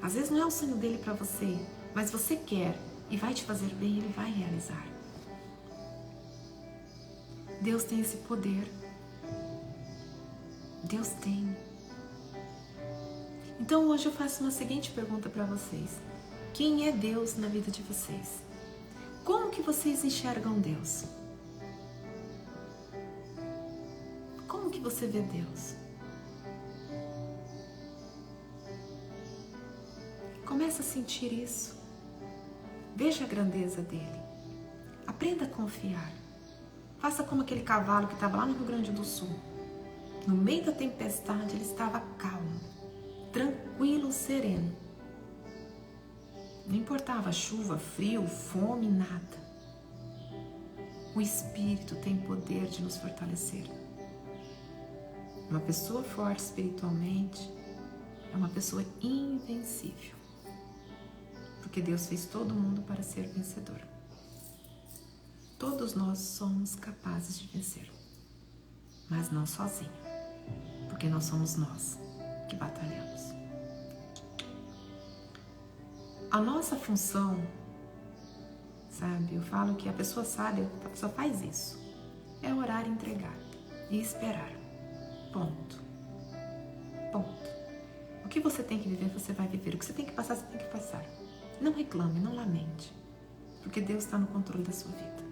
Às vezes não é o sonho dele para você, mas você quer e vai te fazer bem, ele vai realizar. Deus tem esse poder. Deus tem. Então hoje eu faço uma seguinte pergunta para vocês. Quem é Deus na vida de vocês? Como que vocês enxergam Deus? Como que você vê Deus? Começa a sentir isso. Veja a grandeza dele. Aprenda a confiar. Faça como aquele cavalo que estava lá no Rio Grande do Sul. No meio da tempestade ele estava calmo, tranquilo, sereno. Não importava chuva, frio, fome, nada. O Espírito tem poder de nos fortalecer. uma pessoa forte espiritualmente, é uma pessoa invencível. Porque Deus fez todo mundo para ser vencedor. Todos nós somos capazes de vencer, mas não sozinhos, porque não somos nós que batalhamos. A nossa função, sabe, eu falo que a pessoa sábia só faz isso, é orar, entregar e esperar. Ponto. Ponto. O que você tem que viver, você vai viver. O que você tem que passar, você tem que passar. Não reclame, não lamente, porque Deus está no controle da sua vida.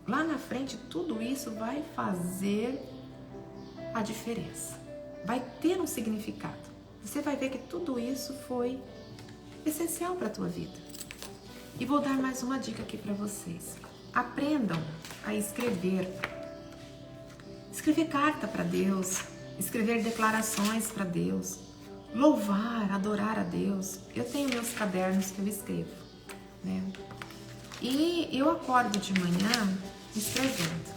Lá na frente, tudo isso vai fazer a diferença. Vai ter um significado. Você vai ver que tudo isso foi essencial para a tua vida. E vou dar mais uma dica aqui para vocês. Aprendam a escrever. Escrever carta para Deus, escrever declarações para Deus, louvar, adorar a Deus. Eu tenho meus cadernos que eu escrevo, né? E eu acordo de manhã escrevendo.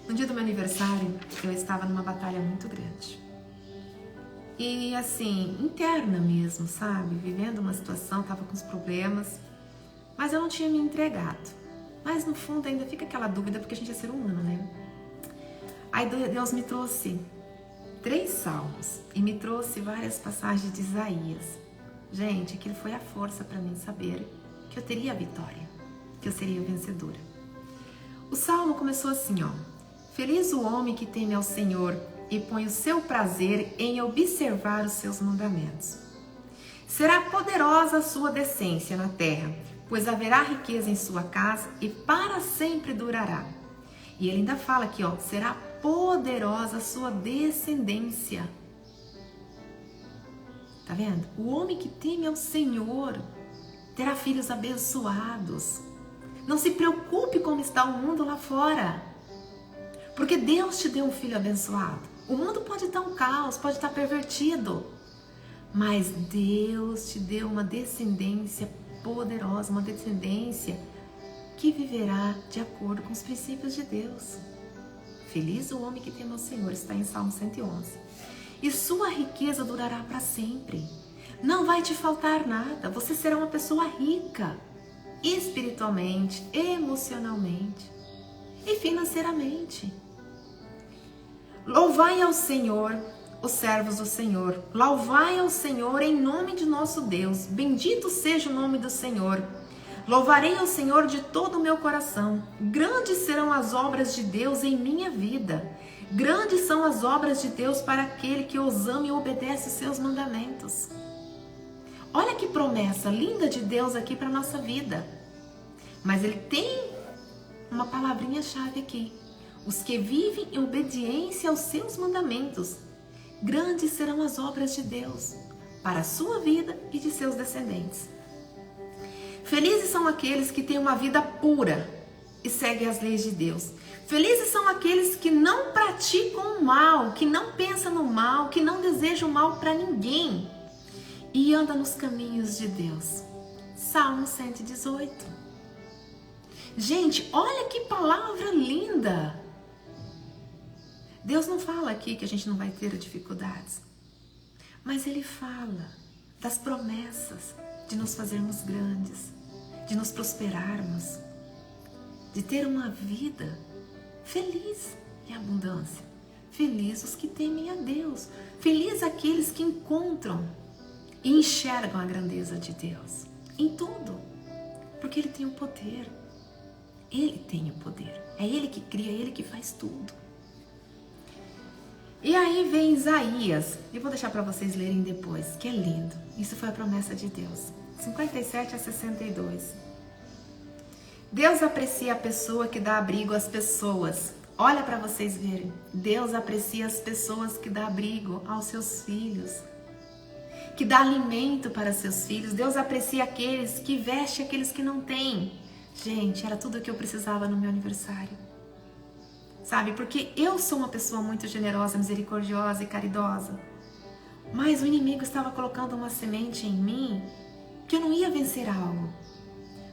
No dia do meu aniversário, eu estava numa batalha muito grande. E assim, interna mesmo, sabe? Vivendo uma situação, estava com os problemas, mas eu não tinha me entregado. Mas no fundo ainda fica aquela dúvida, porque a gente é ser humano, né? Aí Deus me trouxe 3 salmos e me trouxe várias passagens de Isaías. Gente, aquilo foi a força para mim saber que eu teria a vitória, que eu seria vencedora. O salmo começou assim, ó: Feliz o homem que teme ao Senhor e põe o seu prazer em observar os seus mandamentos. Será poderosa a sua decência na terra, pois haverá riqueza em sua casa e para sempre durará. E ele ainda fala aqui, ó, será poderosa a sua descendência. Tá vendo? O homem que teme ao Senhor terá filhos abençoados. Não se preocupe como está o mundo lá fora, porque Deus te deu um filho abençoado. O mundo pode estar um caos, pode estar pervertido, mas Deus te deu uma descendência poderosa, uma descendência que viverá de acordo com os princípios de Deus. Feliz o homem que teme ao Senhor, está em Salmo 111. E sua riqueza durará para sempre. Não vai te faltar nada, você será uma pessoa rica, espiritualmente, emocionalmente e financeiramente. Louvai ao Senhor, os servos do Senhor. Louvai ao Senhor em nome de nosso Deus. Bendito seja o nome do Senhor. Louvarei ao Senhor de todo o meu coração. Grandes serão as obras de Deus em minha vida. Grandes são as obras de Deus para aquele que os ama e obedece os seus mandamentos. Olha que promessa linda de Deus aqui para a nossa vida. Mas ele tem uma palavrinha-chave aqui. Os que vivem em obediência aos seus mandamentos. Grandes serão as obras de Deus para a sua vida e de seus descendentes. Felizes são aqueles que têm uma vida pura e seguem as leis de Deus. Felizes são aqueles que não praticam o mal, que não pensam no mal, que não desejam mal para ninguém e andam nos caminhos de Deus. Salmo 118. Gente, olha que palavra linda! Deus não fala aqui que a gente não vai ter dificuldades, mas Ele fala das promessas de nos fazermos grandes, de nos prosperarmos, de ter uma vida feliz e abundância. Felizes os que temem a Deus, felizes aqueles que encontram e enxergam a grandeza de Deus em tudo, porque Ele tem o poder. Ele tem o poder, é Ele que cria, é Ele que faz tudo. E aí vem Isaías, eu vou deixar para vocês lerem depois, que é lindo. Isso foi a promessa de Deus. 57 a 62. Deus aprecia a pessoa que dá abrigo às pessoas. Olha para vocês verem. Deus aprecia as pessoas que dá abrigo aos seus filhos, que dá alimento para seus filhos. Deus aprecia aqueles que vestem aqueles que não têm. Gente, era tudo o que eu precisava no meu aniversário. Sabe, porque eu sou uma pessoa muito generosa, misericordiosa e caridosa. Mas o inimigo estava colocando uma semente em mim que eu não ia vencer algo.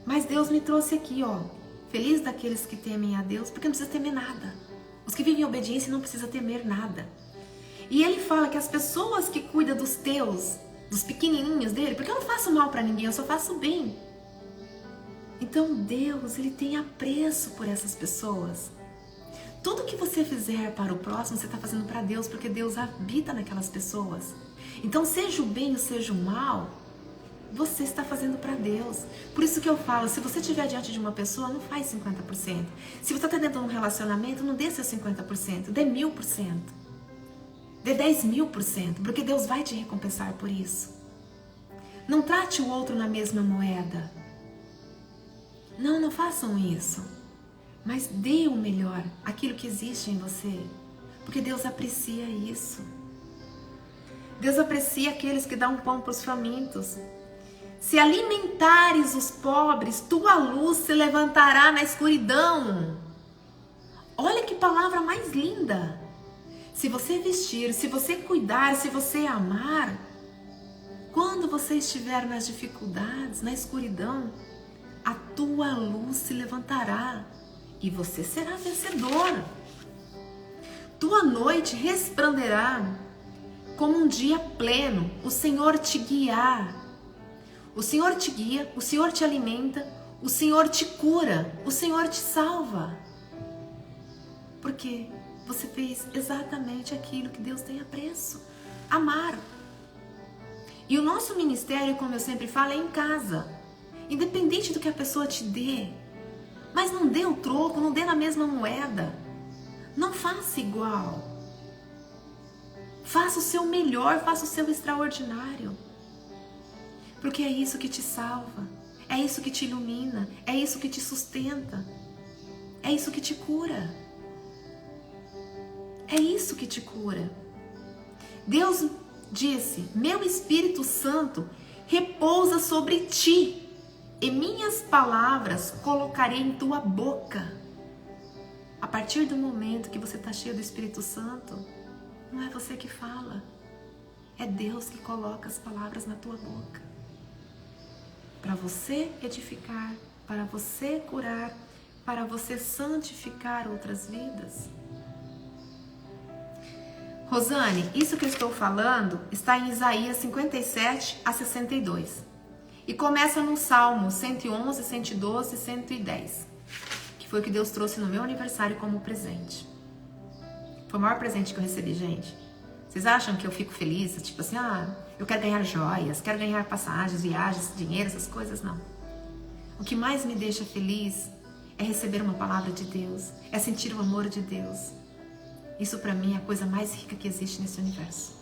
Mas Deus me trouxe aqui, ó. Feliz daqueles que temem a Deus, porque não precisa temer nada. Os que vivem em obediência não precisam temer nada. E ele fala que as pessoas que cuidam dos teus, dos pequenininhos dele, porque eu não faço mal para ninguém, eu só faço bem. Então Deus, ele tem apreço por essas pessoas. Tudo que você fizer para o próximo, você está fazendo para Deus, porque Deus habita naquelas pessoas. Então, seja o bem ou seja o mal, você está fazendo para Deus. Por isso que eu falo, se você estiver diante de uma pessoa, não faz 50%. Se você está dentro de um relacionamento, não dê seus 50%, dê 1000%. Dê 10.000%, porque Deus vai te recompensar por isso. Não trate o outro na mesma moeda. Não façam isso. Mas dê o melhor, aquilo que existe em você. Porque Deus aprecia isso. Deus aprecia aqueles que dão pão para os famintos. Se alimentares os pobres, tua luz se levantará na escuridão. Olha que palavra mais linda. Se você vestir, se você cuidar, se você amar, quando você estiver nas dificuldades, na escuridão, a tua luz se levantará e você será vencedor. Tua noite resplandecerá como um dia pleno. O Senhor te guiará. O Senhor te guia, o Senhor te alimenta, o Senhor te cura, o Senhor te salva. Porque você fez exatamente aquilo que Deus tem apreço. Amar. E o nosso ministério, como eu sempre falo, é em casa. Independente do que a pessoa te dê. Mas não dê o troco, não dê na mesma moeda. Não faça igual. Faça o seu melhor, faça o seu extraordinário. Porque é isso que te salva. É isso que te ilumina. É isso que te sustenta. É isso que te cura. É isso que te cura. Deus disse: meu Espírito Santo repousa sobre ti, e minhas palavras colocarei em tua boca. A partir do momento que você está cheio do Espírito Santo, não é você que fala, é Deus que coloca as palavras na tua boca. Para você edificar, para você curar, para você santificar outras vidas. Rosane, isso que eu estou falando está em Isaías 57 a 62. E começa no Salmo 111, 112 e 110. Que foi o que Deus trouxe no meu aniversário como presente. Foi o maior presente que eu recebi, gente. Vocês acham que eu fico feliz? Tipo assim, eu quero ganhar joias, quero ganhar passagens, viagens, dinheiro, essas coisas, não. O que mais me deixa feliz é receber uma palavra de Deus, é sentir o amor de Deus. Isso para mim é a coisa mais rica que existe nesse universo.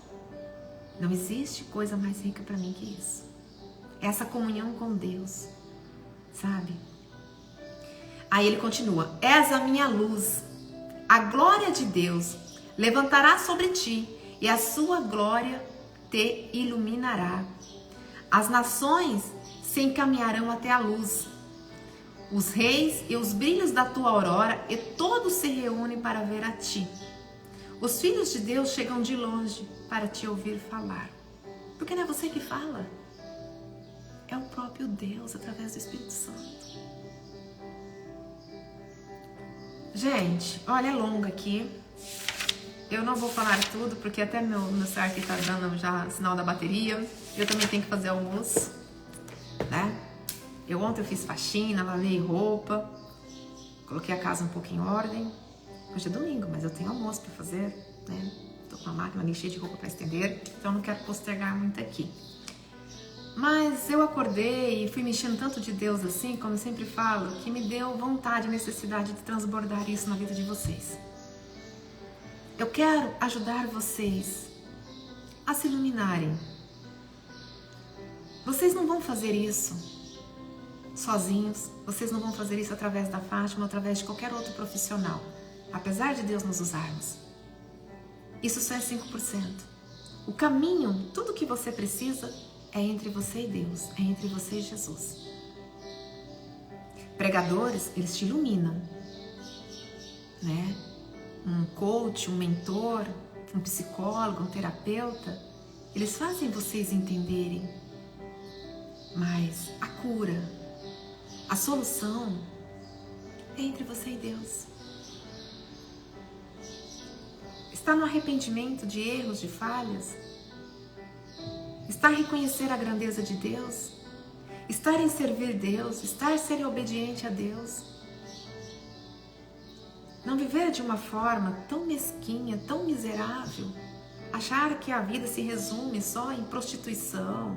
Não existe coisa mais rica para mim que isso. É essa comunhão com Deus, sabe? Aí ele continua: és a minha luz, a glória de Deus levantará sobre ti e a sua glória te iluminará. As nações se encaminharão até a luz, os reis e os brilhos da tua aurora, e todos se reúnem para ver a ti. Os filhos de Deus chegam de longe para te ouvir falar. Porque não é você que fala. É o próprio Deus através do Espírito Santo. Gente, olha, é longo aqui. Eu não vou falar tudo, porque até meu celular aqui tá dando já sinal da bateria. Eu também tenho que fazer almoço, né? Ontem eu fiz faxina, lavei roupa, coloquei a casa um pouco em ordem. Hoje é domingo, mas eu tenho almoço para fazer, né? Tô com a máquina ali cheia de roupa para estender, então não quero postergar muito aqui. Mas eu acordei e fui mexendo tanto de Deus assim, como eu sempre falo, que me deu vontade e necessidade de transbordar isso na vida de vocês. Eu quero ajudar vocês a se iluminarem. Vocês não vão fazer isso sozinhos, vocês não vão fazer isso através da Fátima ou através de qualquer outro profissional. Apesar de Deus nos usarmos, isso só é 5%. O caminho, tudo que você precisa é entre você e Deus, é entre você e Jesus. Pregadores, eles te iluminam, né? Um coach, um mentor, um psicólogo, um terapeuta, eles fazem vocês entenderem. Mas a cura, a solução é entre você e Deus. Está no arrependimento de erros, de falhas? Está em reconhecer a grandeza de Deus? Estar em servir Deus? Estar em ser obediente a Deus? Não viver de uma forma tão mesquinha, tão miserável. Achar que a vida se resume só em prostituição,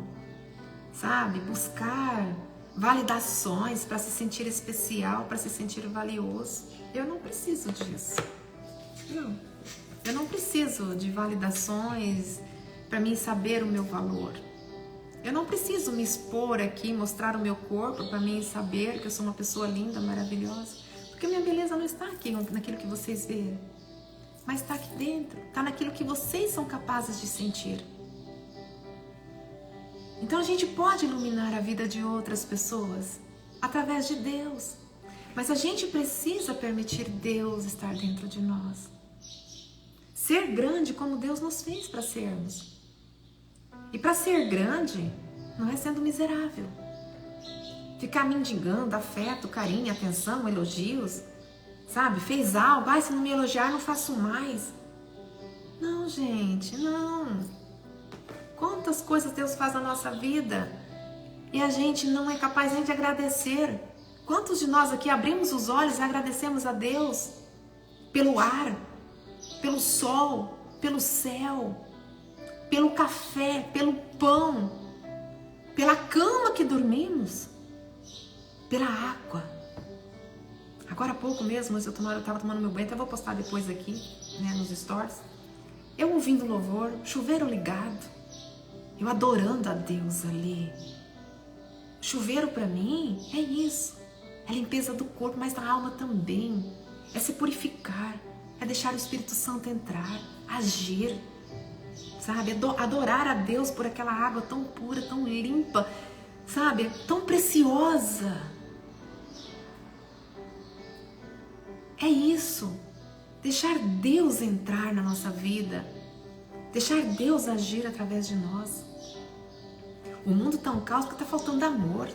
sabe? Buscar validações para se sentir especial, para se sentir valioso. Eu não preciso disso. Não. Eu não preciso de validações para mim saber o meu valor. Eu não preciso me expor aqui, mostrar o meu corpo para mim saber que eu sou uma pessoa linda, maravilhosa. Porque minha beleza não está aqui naquilo que vocês veem, mas está aqui dentro, está naquilo que vocês são capazes de sentir. Então a gente pode iluminar a vida de outras pessoas através de Deus, mas a gente precisa permitir Deus estar dentro de nós. Ser grande como Deus nos fez para sermos. E para ser grande não é sendo miserável. Ficar mendigando afeto, carinho, atenção, elogios, sabe? Fez algo, se não me elogiar, não faço mais. Não, gente, não. Quantas coisas Deus faz na nossa vida e a gente não é capaz nem de agradecer. Quantos de nós aqui abrimos os olhos e agradecemos a Deus pelo ar, pelo sol, pelo céu, pelo café, pelo pão, pela cama que dormimos, pela água. Agora há pouco mesmo, eu estava tomando meu banho, até vou postar depois aqui, né, nos stories. Eu ouvindo louvor, chuveiro ligado, eu adorando a Deus ali. Chuveiro para mim é isso, é limpeza do corpo, mas da alma também. É se purificar, é deixar o Espírito Santo entrar, agir, sabe? Adorar a Deus por aquela água tão pura, tão limpa, sabe? Tão preciosa. É isso, deixar Deus entrar na nossa vida, deixar Deus agir através de nós. O mundo está um caos porque está faltando amor,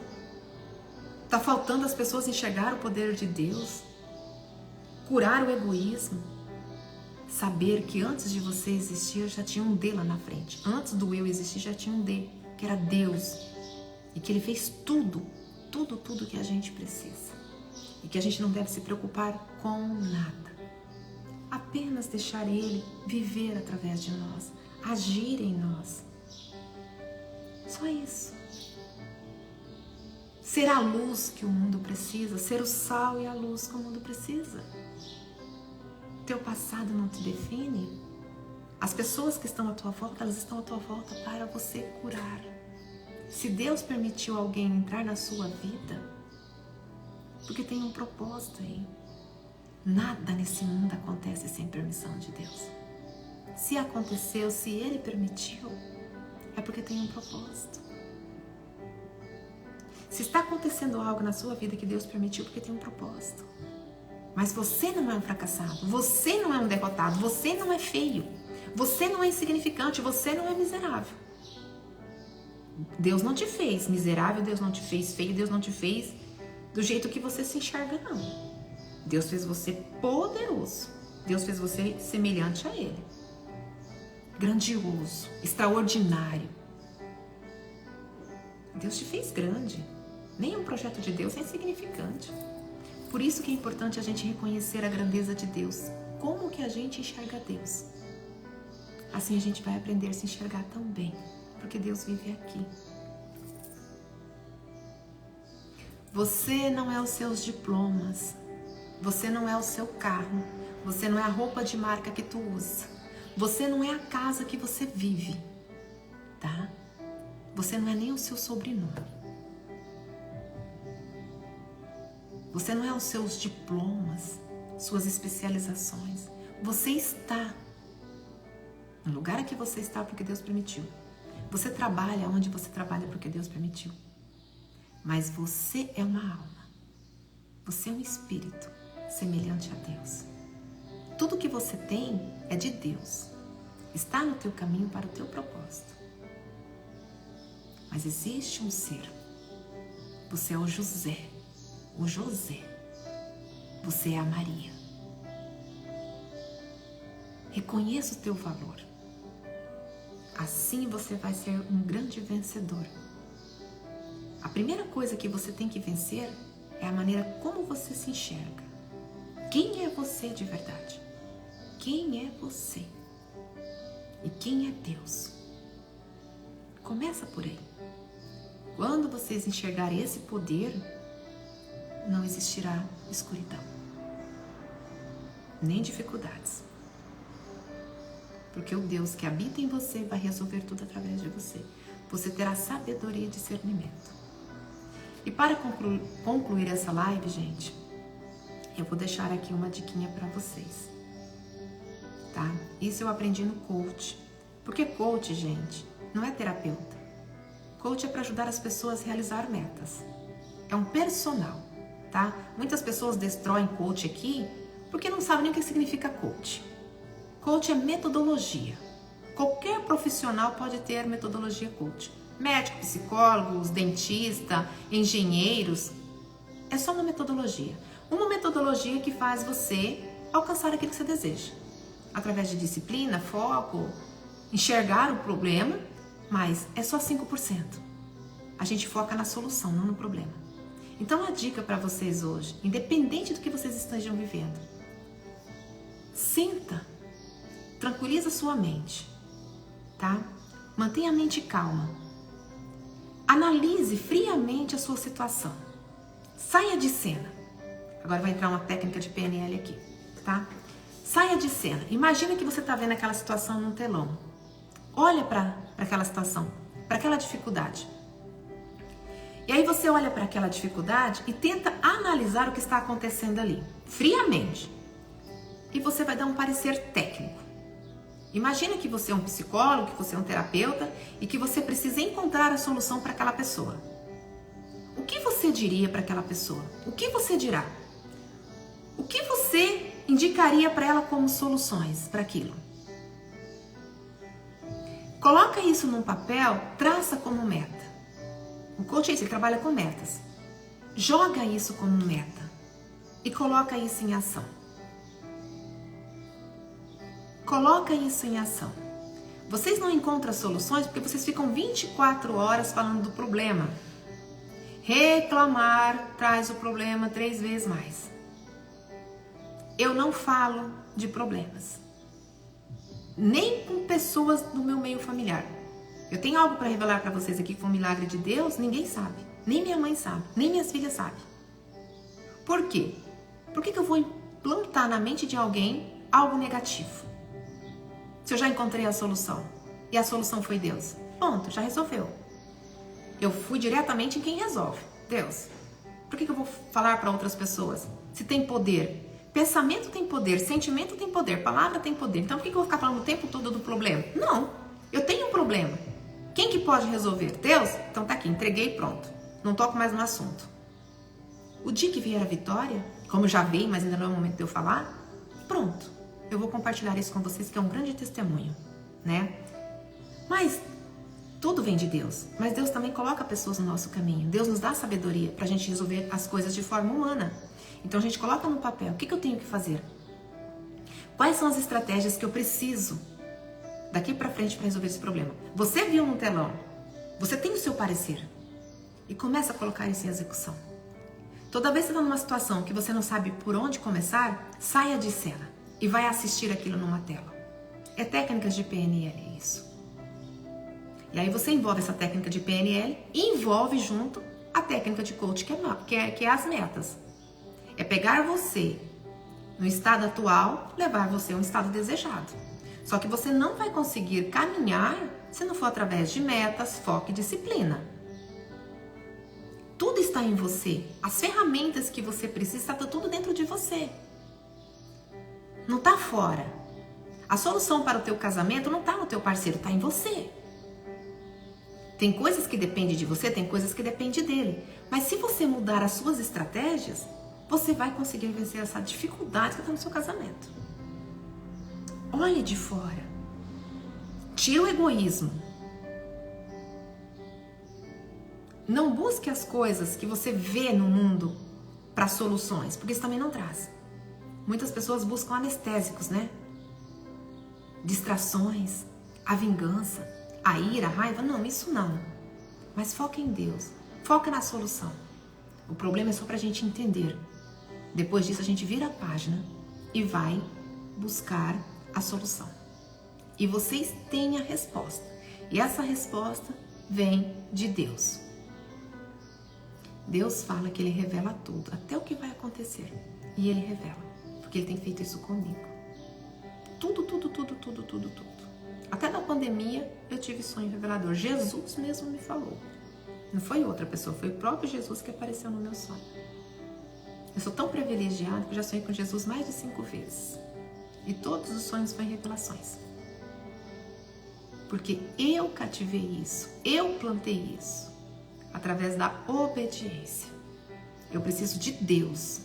está faltando as pessoas enxergar o poder de Deus, curar o egoísmo, saber que antes de você existir já tinha um D lá na frente, antes do eu existir já tinha um D, que era Deus, e que Ele fez tudo que a gente precisa. E que a gente não deve se preocupar com nada. Apenas deixar Ele viver através de nós, agir em nós. Só isso. Ser a luz que o mundo precisa, ser o sal e a luz que o mundo precisa. Teu passado não te define. As pessoas que estão à tua volta, elas estão à tua volta para você curar. Se Deus permitiu alguém entrar na sua vida, porque tem um propósito aí. Nada nesse mundo acontece sem permissão de Deus. Se aconteceu, se Ele permitiu, é porque tem um propósito. Se está acontecendo algo na sua vida que Deus permitiu, porque tem um propósito. Mas você não é um fracassado, você não é um derrotado, você não é feio, você não é insignificante, você não é miserável. Deus não te fez miserável, Deus não te fez feio, Deus não te fez do jeito que você se enxerga, não. Deus fez você poderoso. Deus fez você semelhante a Ele. Grandioso, extraordinário. Deus te fez grande. Nenhum projeto de Deus é insignificante. Por isso que é importante a gente reconhecer a grandeza de Deus. Como que a gente enxerga Deus? Assim a gente vai aprender a se enxergar também. Porque Deus vive aqui. Você não é os seus diplomas, você não é o seu carro, você não é a roupa de marca que tu usa, você não é a casa que você vive, tá? Você não é nem o seu sobrenome, você não é os seus diplomas, suas especializações. Você está no lugar que você está porque Deus permitiu. Você trabalha onde você trabalha porque Deus permitiu. Mas você é uma alma, você é um espírito semelhante a Deus. Tudo que você tem é de Deus, está no teu caminho para o teu propósito. Mas existe um ser, você é o José, você é a Maria. Reconheça o teu valor. Assim você vai ser um grande vencedor. A primeira coisa que você tem que vencer é a maneira como você se enxerga. Quem é você de verdade? Quem é você? E quem é Deus? Começa por aí. Quando vocês enxergarem esse poder, não existirá escuridão, nem dificuldades. Porque o Deus que habita em você vai resolver tudo através de você. Você terá sabedoria e discernimento. E para concluir essa live, gente, eu vou deixar aqui uma diquinha para vocês, tá? Isso eu aprendi no coach. Porque coach, gente, não é terapeuta. Coach é para ajudar as pessoas a realizar metas. É um personal, tá? Muitas pessoas destroem coach aqui porque não sabem nem o que significa coach. Coach é metodologia. Qualquer profissional pode ter metodologia coach. Médico, psicólogos, dentista, engenheiros. É só uma metodologia. Uma metodologia que faz você alcançar aquilo que você deseja. Através de disciplina, foco, enxergar o problema, mas é só 5%. A gente foca na solução, não no problema. Então a dica para vocês hoje, independente do que vocês estejam vivendo, senta, tranquiliza sua mente, tá? Mantenha a mente calma. Analise friamente a sua situação. Saia de cena. Agora vai entrar uma técnica de PNL aqui, tá? Saia de cena. Imagina que você está vendo aquela situação num telão. Olha para aquela situação, para aquela dificuldade. E aí você olha para aquela dificuldade e tenta analisar o que está acontecendo ali, friamente. E você vai dar um parecer técnico. Imagina que você é um psicólogo, que você é um terapeuta e que você precisa encontrar a solução para aquela pessoa. O que você diria para aquela pessoa? O que você dirá? O que você indicaria para ela como soluções para aquilo? Coloca isso num papel, traça como meta. O coach é isso, ele trabalha com metas. Joga isso como meta e coloca isso em ação. Coloca isso em ação. Vocês não encontram soluções porque vocês ficam 24 horas falando do problema. Reclamar traz o problema 3 vezes mais. Eu não falo de problemas. Nem com pessoas do meu meio familiar. Eu tenho algo para revelar para vocês aqui que foi um milagre de Deus, ninguém sabe. Nem minha mãe sabe, nem minhas filhas sabem. Por quê? Por que eu vou implantar na mente de alguém algo negativo? Se eu já encontrei a solução. E a solução foi Deus. Ponto, já resolveu. Eu fui diretamente em quem resolve. Deus. Por que eu vou falar para outras pessoas? Se tem poder. Pensamento tem poder, sentimento tem poder, palavra tem poder. Então por que eu vou ficar falando o tempo todo do problema? Não, eu tenho um problema. Quem que pode resolver? Deus? Então tá aqui, entreguei e pronto. Não toco mais no assunto. O dia que vier a vitória, como já veio, mas ainda não é o momento de eu falar, pronto. Eu vou compartilhar isso com vocês, que é um grande testemunho, né? Mas tudo vem de Deus. Mas Deus também coloca pessoas no nosso caminho. Deus nos dá sabedoria pra gente resolver as coisas de forma humana. Então a gente coloca no papel, o que eu tenho que fazer? Quais são as estratégias que eu preciso daqui pra frente para resolver esse problema? Você viu no telão, você tem o seu parecer e começa a colocar isso em execução. Toda vez que você está numa situação que você não sabe por onde começar, saia de cena e vai assistir aquilo numa tela. É técnicas de PNL isso. E aí você envolve essa técnica de PNL e envolve junto a técnica de coach, que é as metas. É pegar você no estado atual, levar você a um estado desejado. Só que você não vai conseguir caminhar se não for através de metas, foco e disciplina. Tudo está em você. As ferramentas que você precisa, está tudo dentro de você. Não está fora. A solução para o teu casamento não está no teu parceiro, está em você. Tem coisas que dependem de você, tem coisas que dependem dele. Mas se você mudar as suas estratégias, você vai conseguir vencer essa dificuldade que está no seu casamento. Olhe de fora. Tira o egoísmo. Não busque as coisas que você vê no mundo para soluções, porque isso também não traz. Muitas pessoas buscam anestésicos, né? distrações, a vingança, a ira, a raiva. Não, isso não. Mas foca em Deus, foca na solução. O problema é só pra gente entender. Depois disso a gente vira a página e vai buscar a solução. E vocês têm a resposta. E essa resposta vem de Deus. Deus fala que Ele revela tudo, até o que vai acontecer. E Ele revela, porque Ele tem feito isso comigo. Tudo. Até na pandemia eu tive sonho revelador. Jesus mesmo me falou. Não foi outra pessoa, foi o próprio Jesus que apareceu no meu sonho. Eu sou tão privilegiada que eu já sonhei com Jesus mais de 5 vezes. E todos os sonhos foram revelações. Porque eu cativei isso, eu plantei isso, através da obediência. Eu preciso de Deus.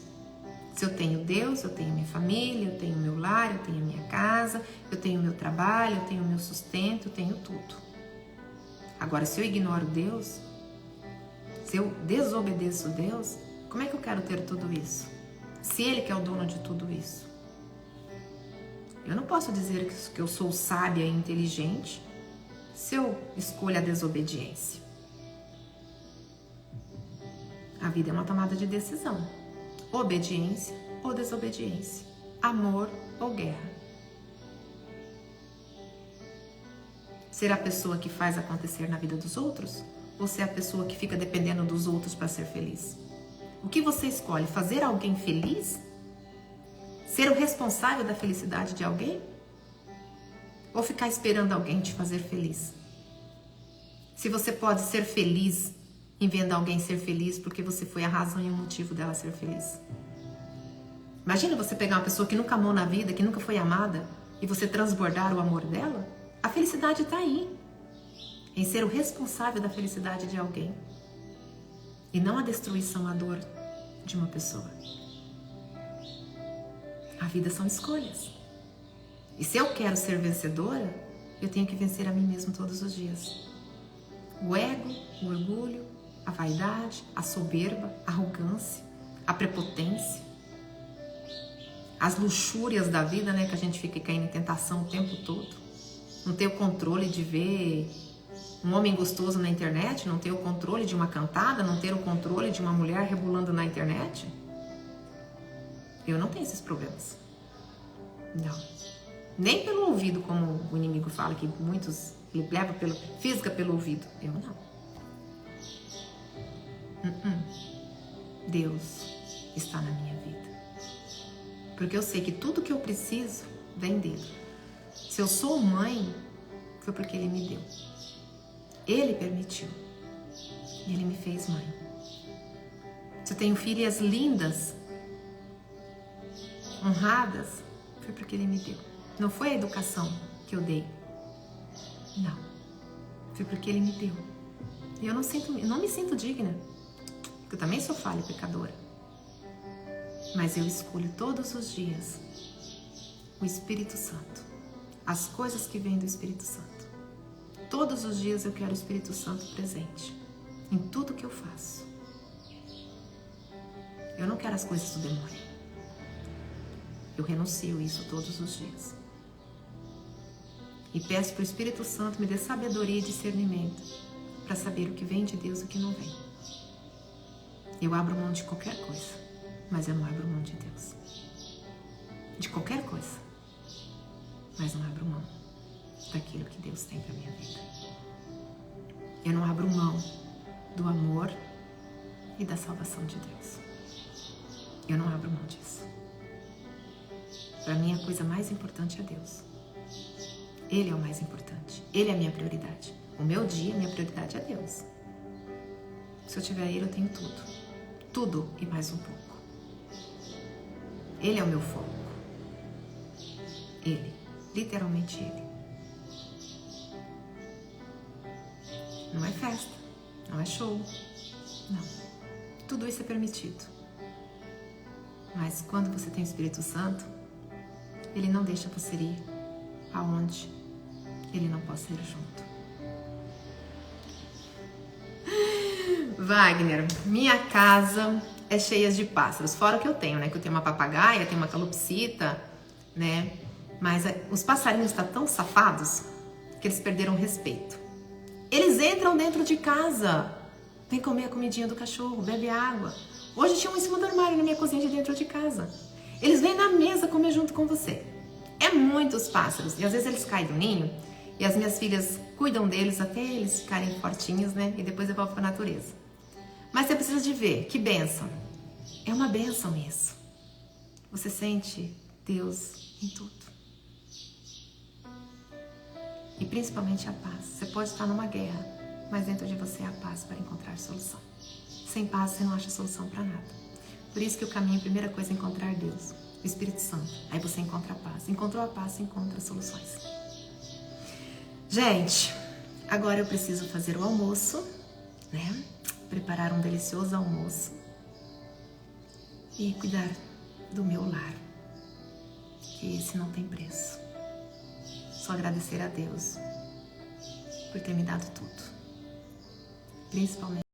Se eu tenho Deus, eu tenho minha família, eu tenho meu lar, eu tenho minha casa, eu tenho meu trabalho, eu tenho meu sustento, eu tenho tudo. Agora, se eu ignoro Deus, se eu desobedeço Deus, como é que eu quero ter tudo isso? Se Ele que é o dono de tudo isso. Eu não posso dizer que eu sou sábia e inteligente se eu escolho a desobediência. A vida é uma tomada de decisão. Obediência ou desobediência. Amor ou guerra. Ser a pessoa que faz acontecer na vida dos outros? Ou ser a pessoa que fica dependendo dos outros para ser feliz? O que você escolhe? Fazer alguém feliz? Ser o responsável da felicidade de alguém? Ou ficar esperando alguém te fazer feliz? Se você pode ser feliz em vendo alguém ser feliz porque você foi a razão e o motivo dela ser feliz. Imagina você pegar uma pessoa que nunca amou na vida, que nunca foi amada, e você transbordar o amor dela. A felicidade está aí, em ser o responsável da felicidade de alguém. E não a destruição, a dor de uma pessoa. A vida são escolhas. E se eu quero ser vencedora, eu tenho que vencer a mim mesmo todos os dias. O ego, o orgulho, a vaidade, a soberba, a arrogância, a prepotência, as luxúrias da vida, né, que a gente fica caindo em tentação o tempo todo. Não ter o controle de ver um homem gostoso na internet, não ter o controle de uma cantada, não ter o controle de uma mulher rebolando na internet. Eu não tenho esses problemas. Não. Nem pelo ouvido, como o inimigo fala, que muitos levam fisga pelo ouvido. Eu não. Deus está na minha vida. Porque eu sei que tudo que eu preciso vem dele. Se eu sou mãe, foi porque ele me deu. Ele permitiu. E ele me fez mãe. Se eu tenho filhas lindas, honradas, foi porque ele me deu. Não foi a educação que eu dei. Não. Foi porque ele me deu. E eu não me sinto digna. Porque eu também sou falha e pecadora. Mas eu escolho todos os dias o Espírito Santo. As coisas que vêm do Espírito Santo. Todos os dias eu quero o Espírito Santo presente. Em tudo que eu faço. Eu não quero as coisas do demônio. Eu renuncio isso todos os dias. E peço para o Espírito Santo me dê sabedoria e discernimento para saber o que vem de Deus e o que não vem. Eu abro mão de qualquer coisa, mas eu não abro mão de Deus. De qualquer coisa, mas não abro mão daquilo que Deus tem para minha vida. Eu não abro mão do amor e da salvação de Deus. Eu não abro mão disso. Para mim, a coisa mais importante é Deus. Ele é o mais importante. Ele é a minha prioridade. O meu dia, minha prioridade é Deus. Se eu tiver Ele, eu tenho tudo. Tudo e mais um pouco. Ele é o meu foco. Ele. Literalmente Ele. Não é festa. Não é show. Não. Tudo isso é permitido. Mas quando você tem o Espírito Santo, Ele não deixa você ir aonde Ele não possa ir junto. Wagner, minha casa é cheia de pássaros. Fora o que eu tenho, né? Que eu tenho uma papagaia, tenho uma calopsita, né? Mas os passarinhos estão tão safados que eles perderam o respeito. Eles entram dentro de casa, vem comer a comidinha do cachorro, bebe água. Hoje tinha um em cima do armário na minha cozinha de dentro de casa. Eles vêm na mesa comer junto com você. É muitos pássaros. E às vezes eles caem do ninho e as minhas filhas cuidam deles até eles ficarem fortinhos, né? E depois devolvem para a natureza. Mas você precisa de ver, que bênção. É uma bênção isso. Você sente Deus em tudo. E principalmente a paz. Você pode estar numa guerra, mas dentro de você há a paz para encontrar solução. Sem paz você não acha solução para nada. Por isso que o caminho, a primeira coisa é encontrar Deus, o Espírito Santo. Aí você encontra a paz. Encontrou a paz, você encontra soluções. Gente, agora eu preciso fazer o almoço, né? Preparar um delicioso almoço e cuidar do meu lar, que esse não tem preço. Só agradecer a Deus por ter me dado tudo, principalmente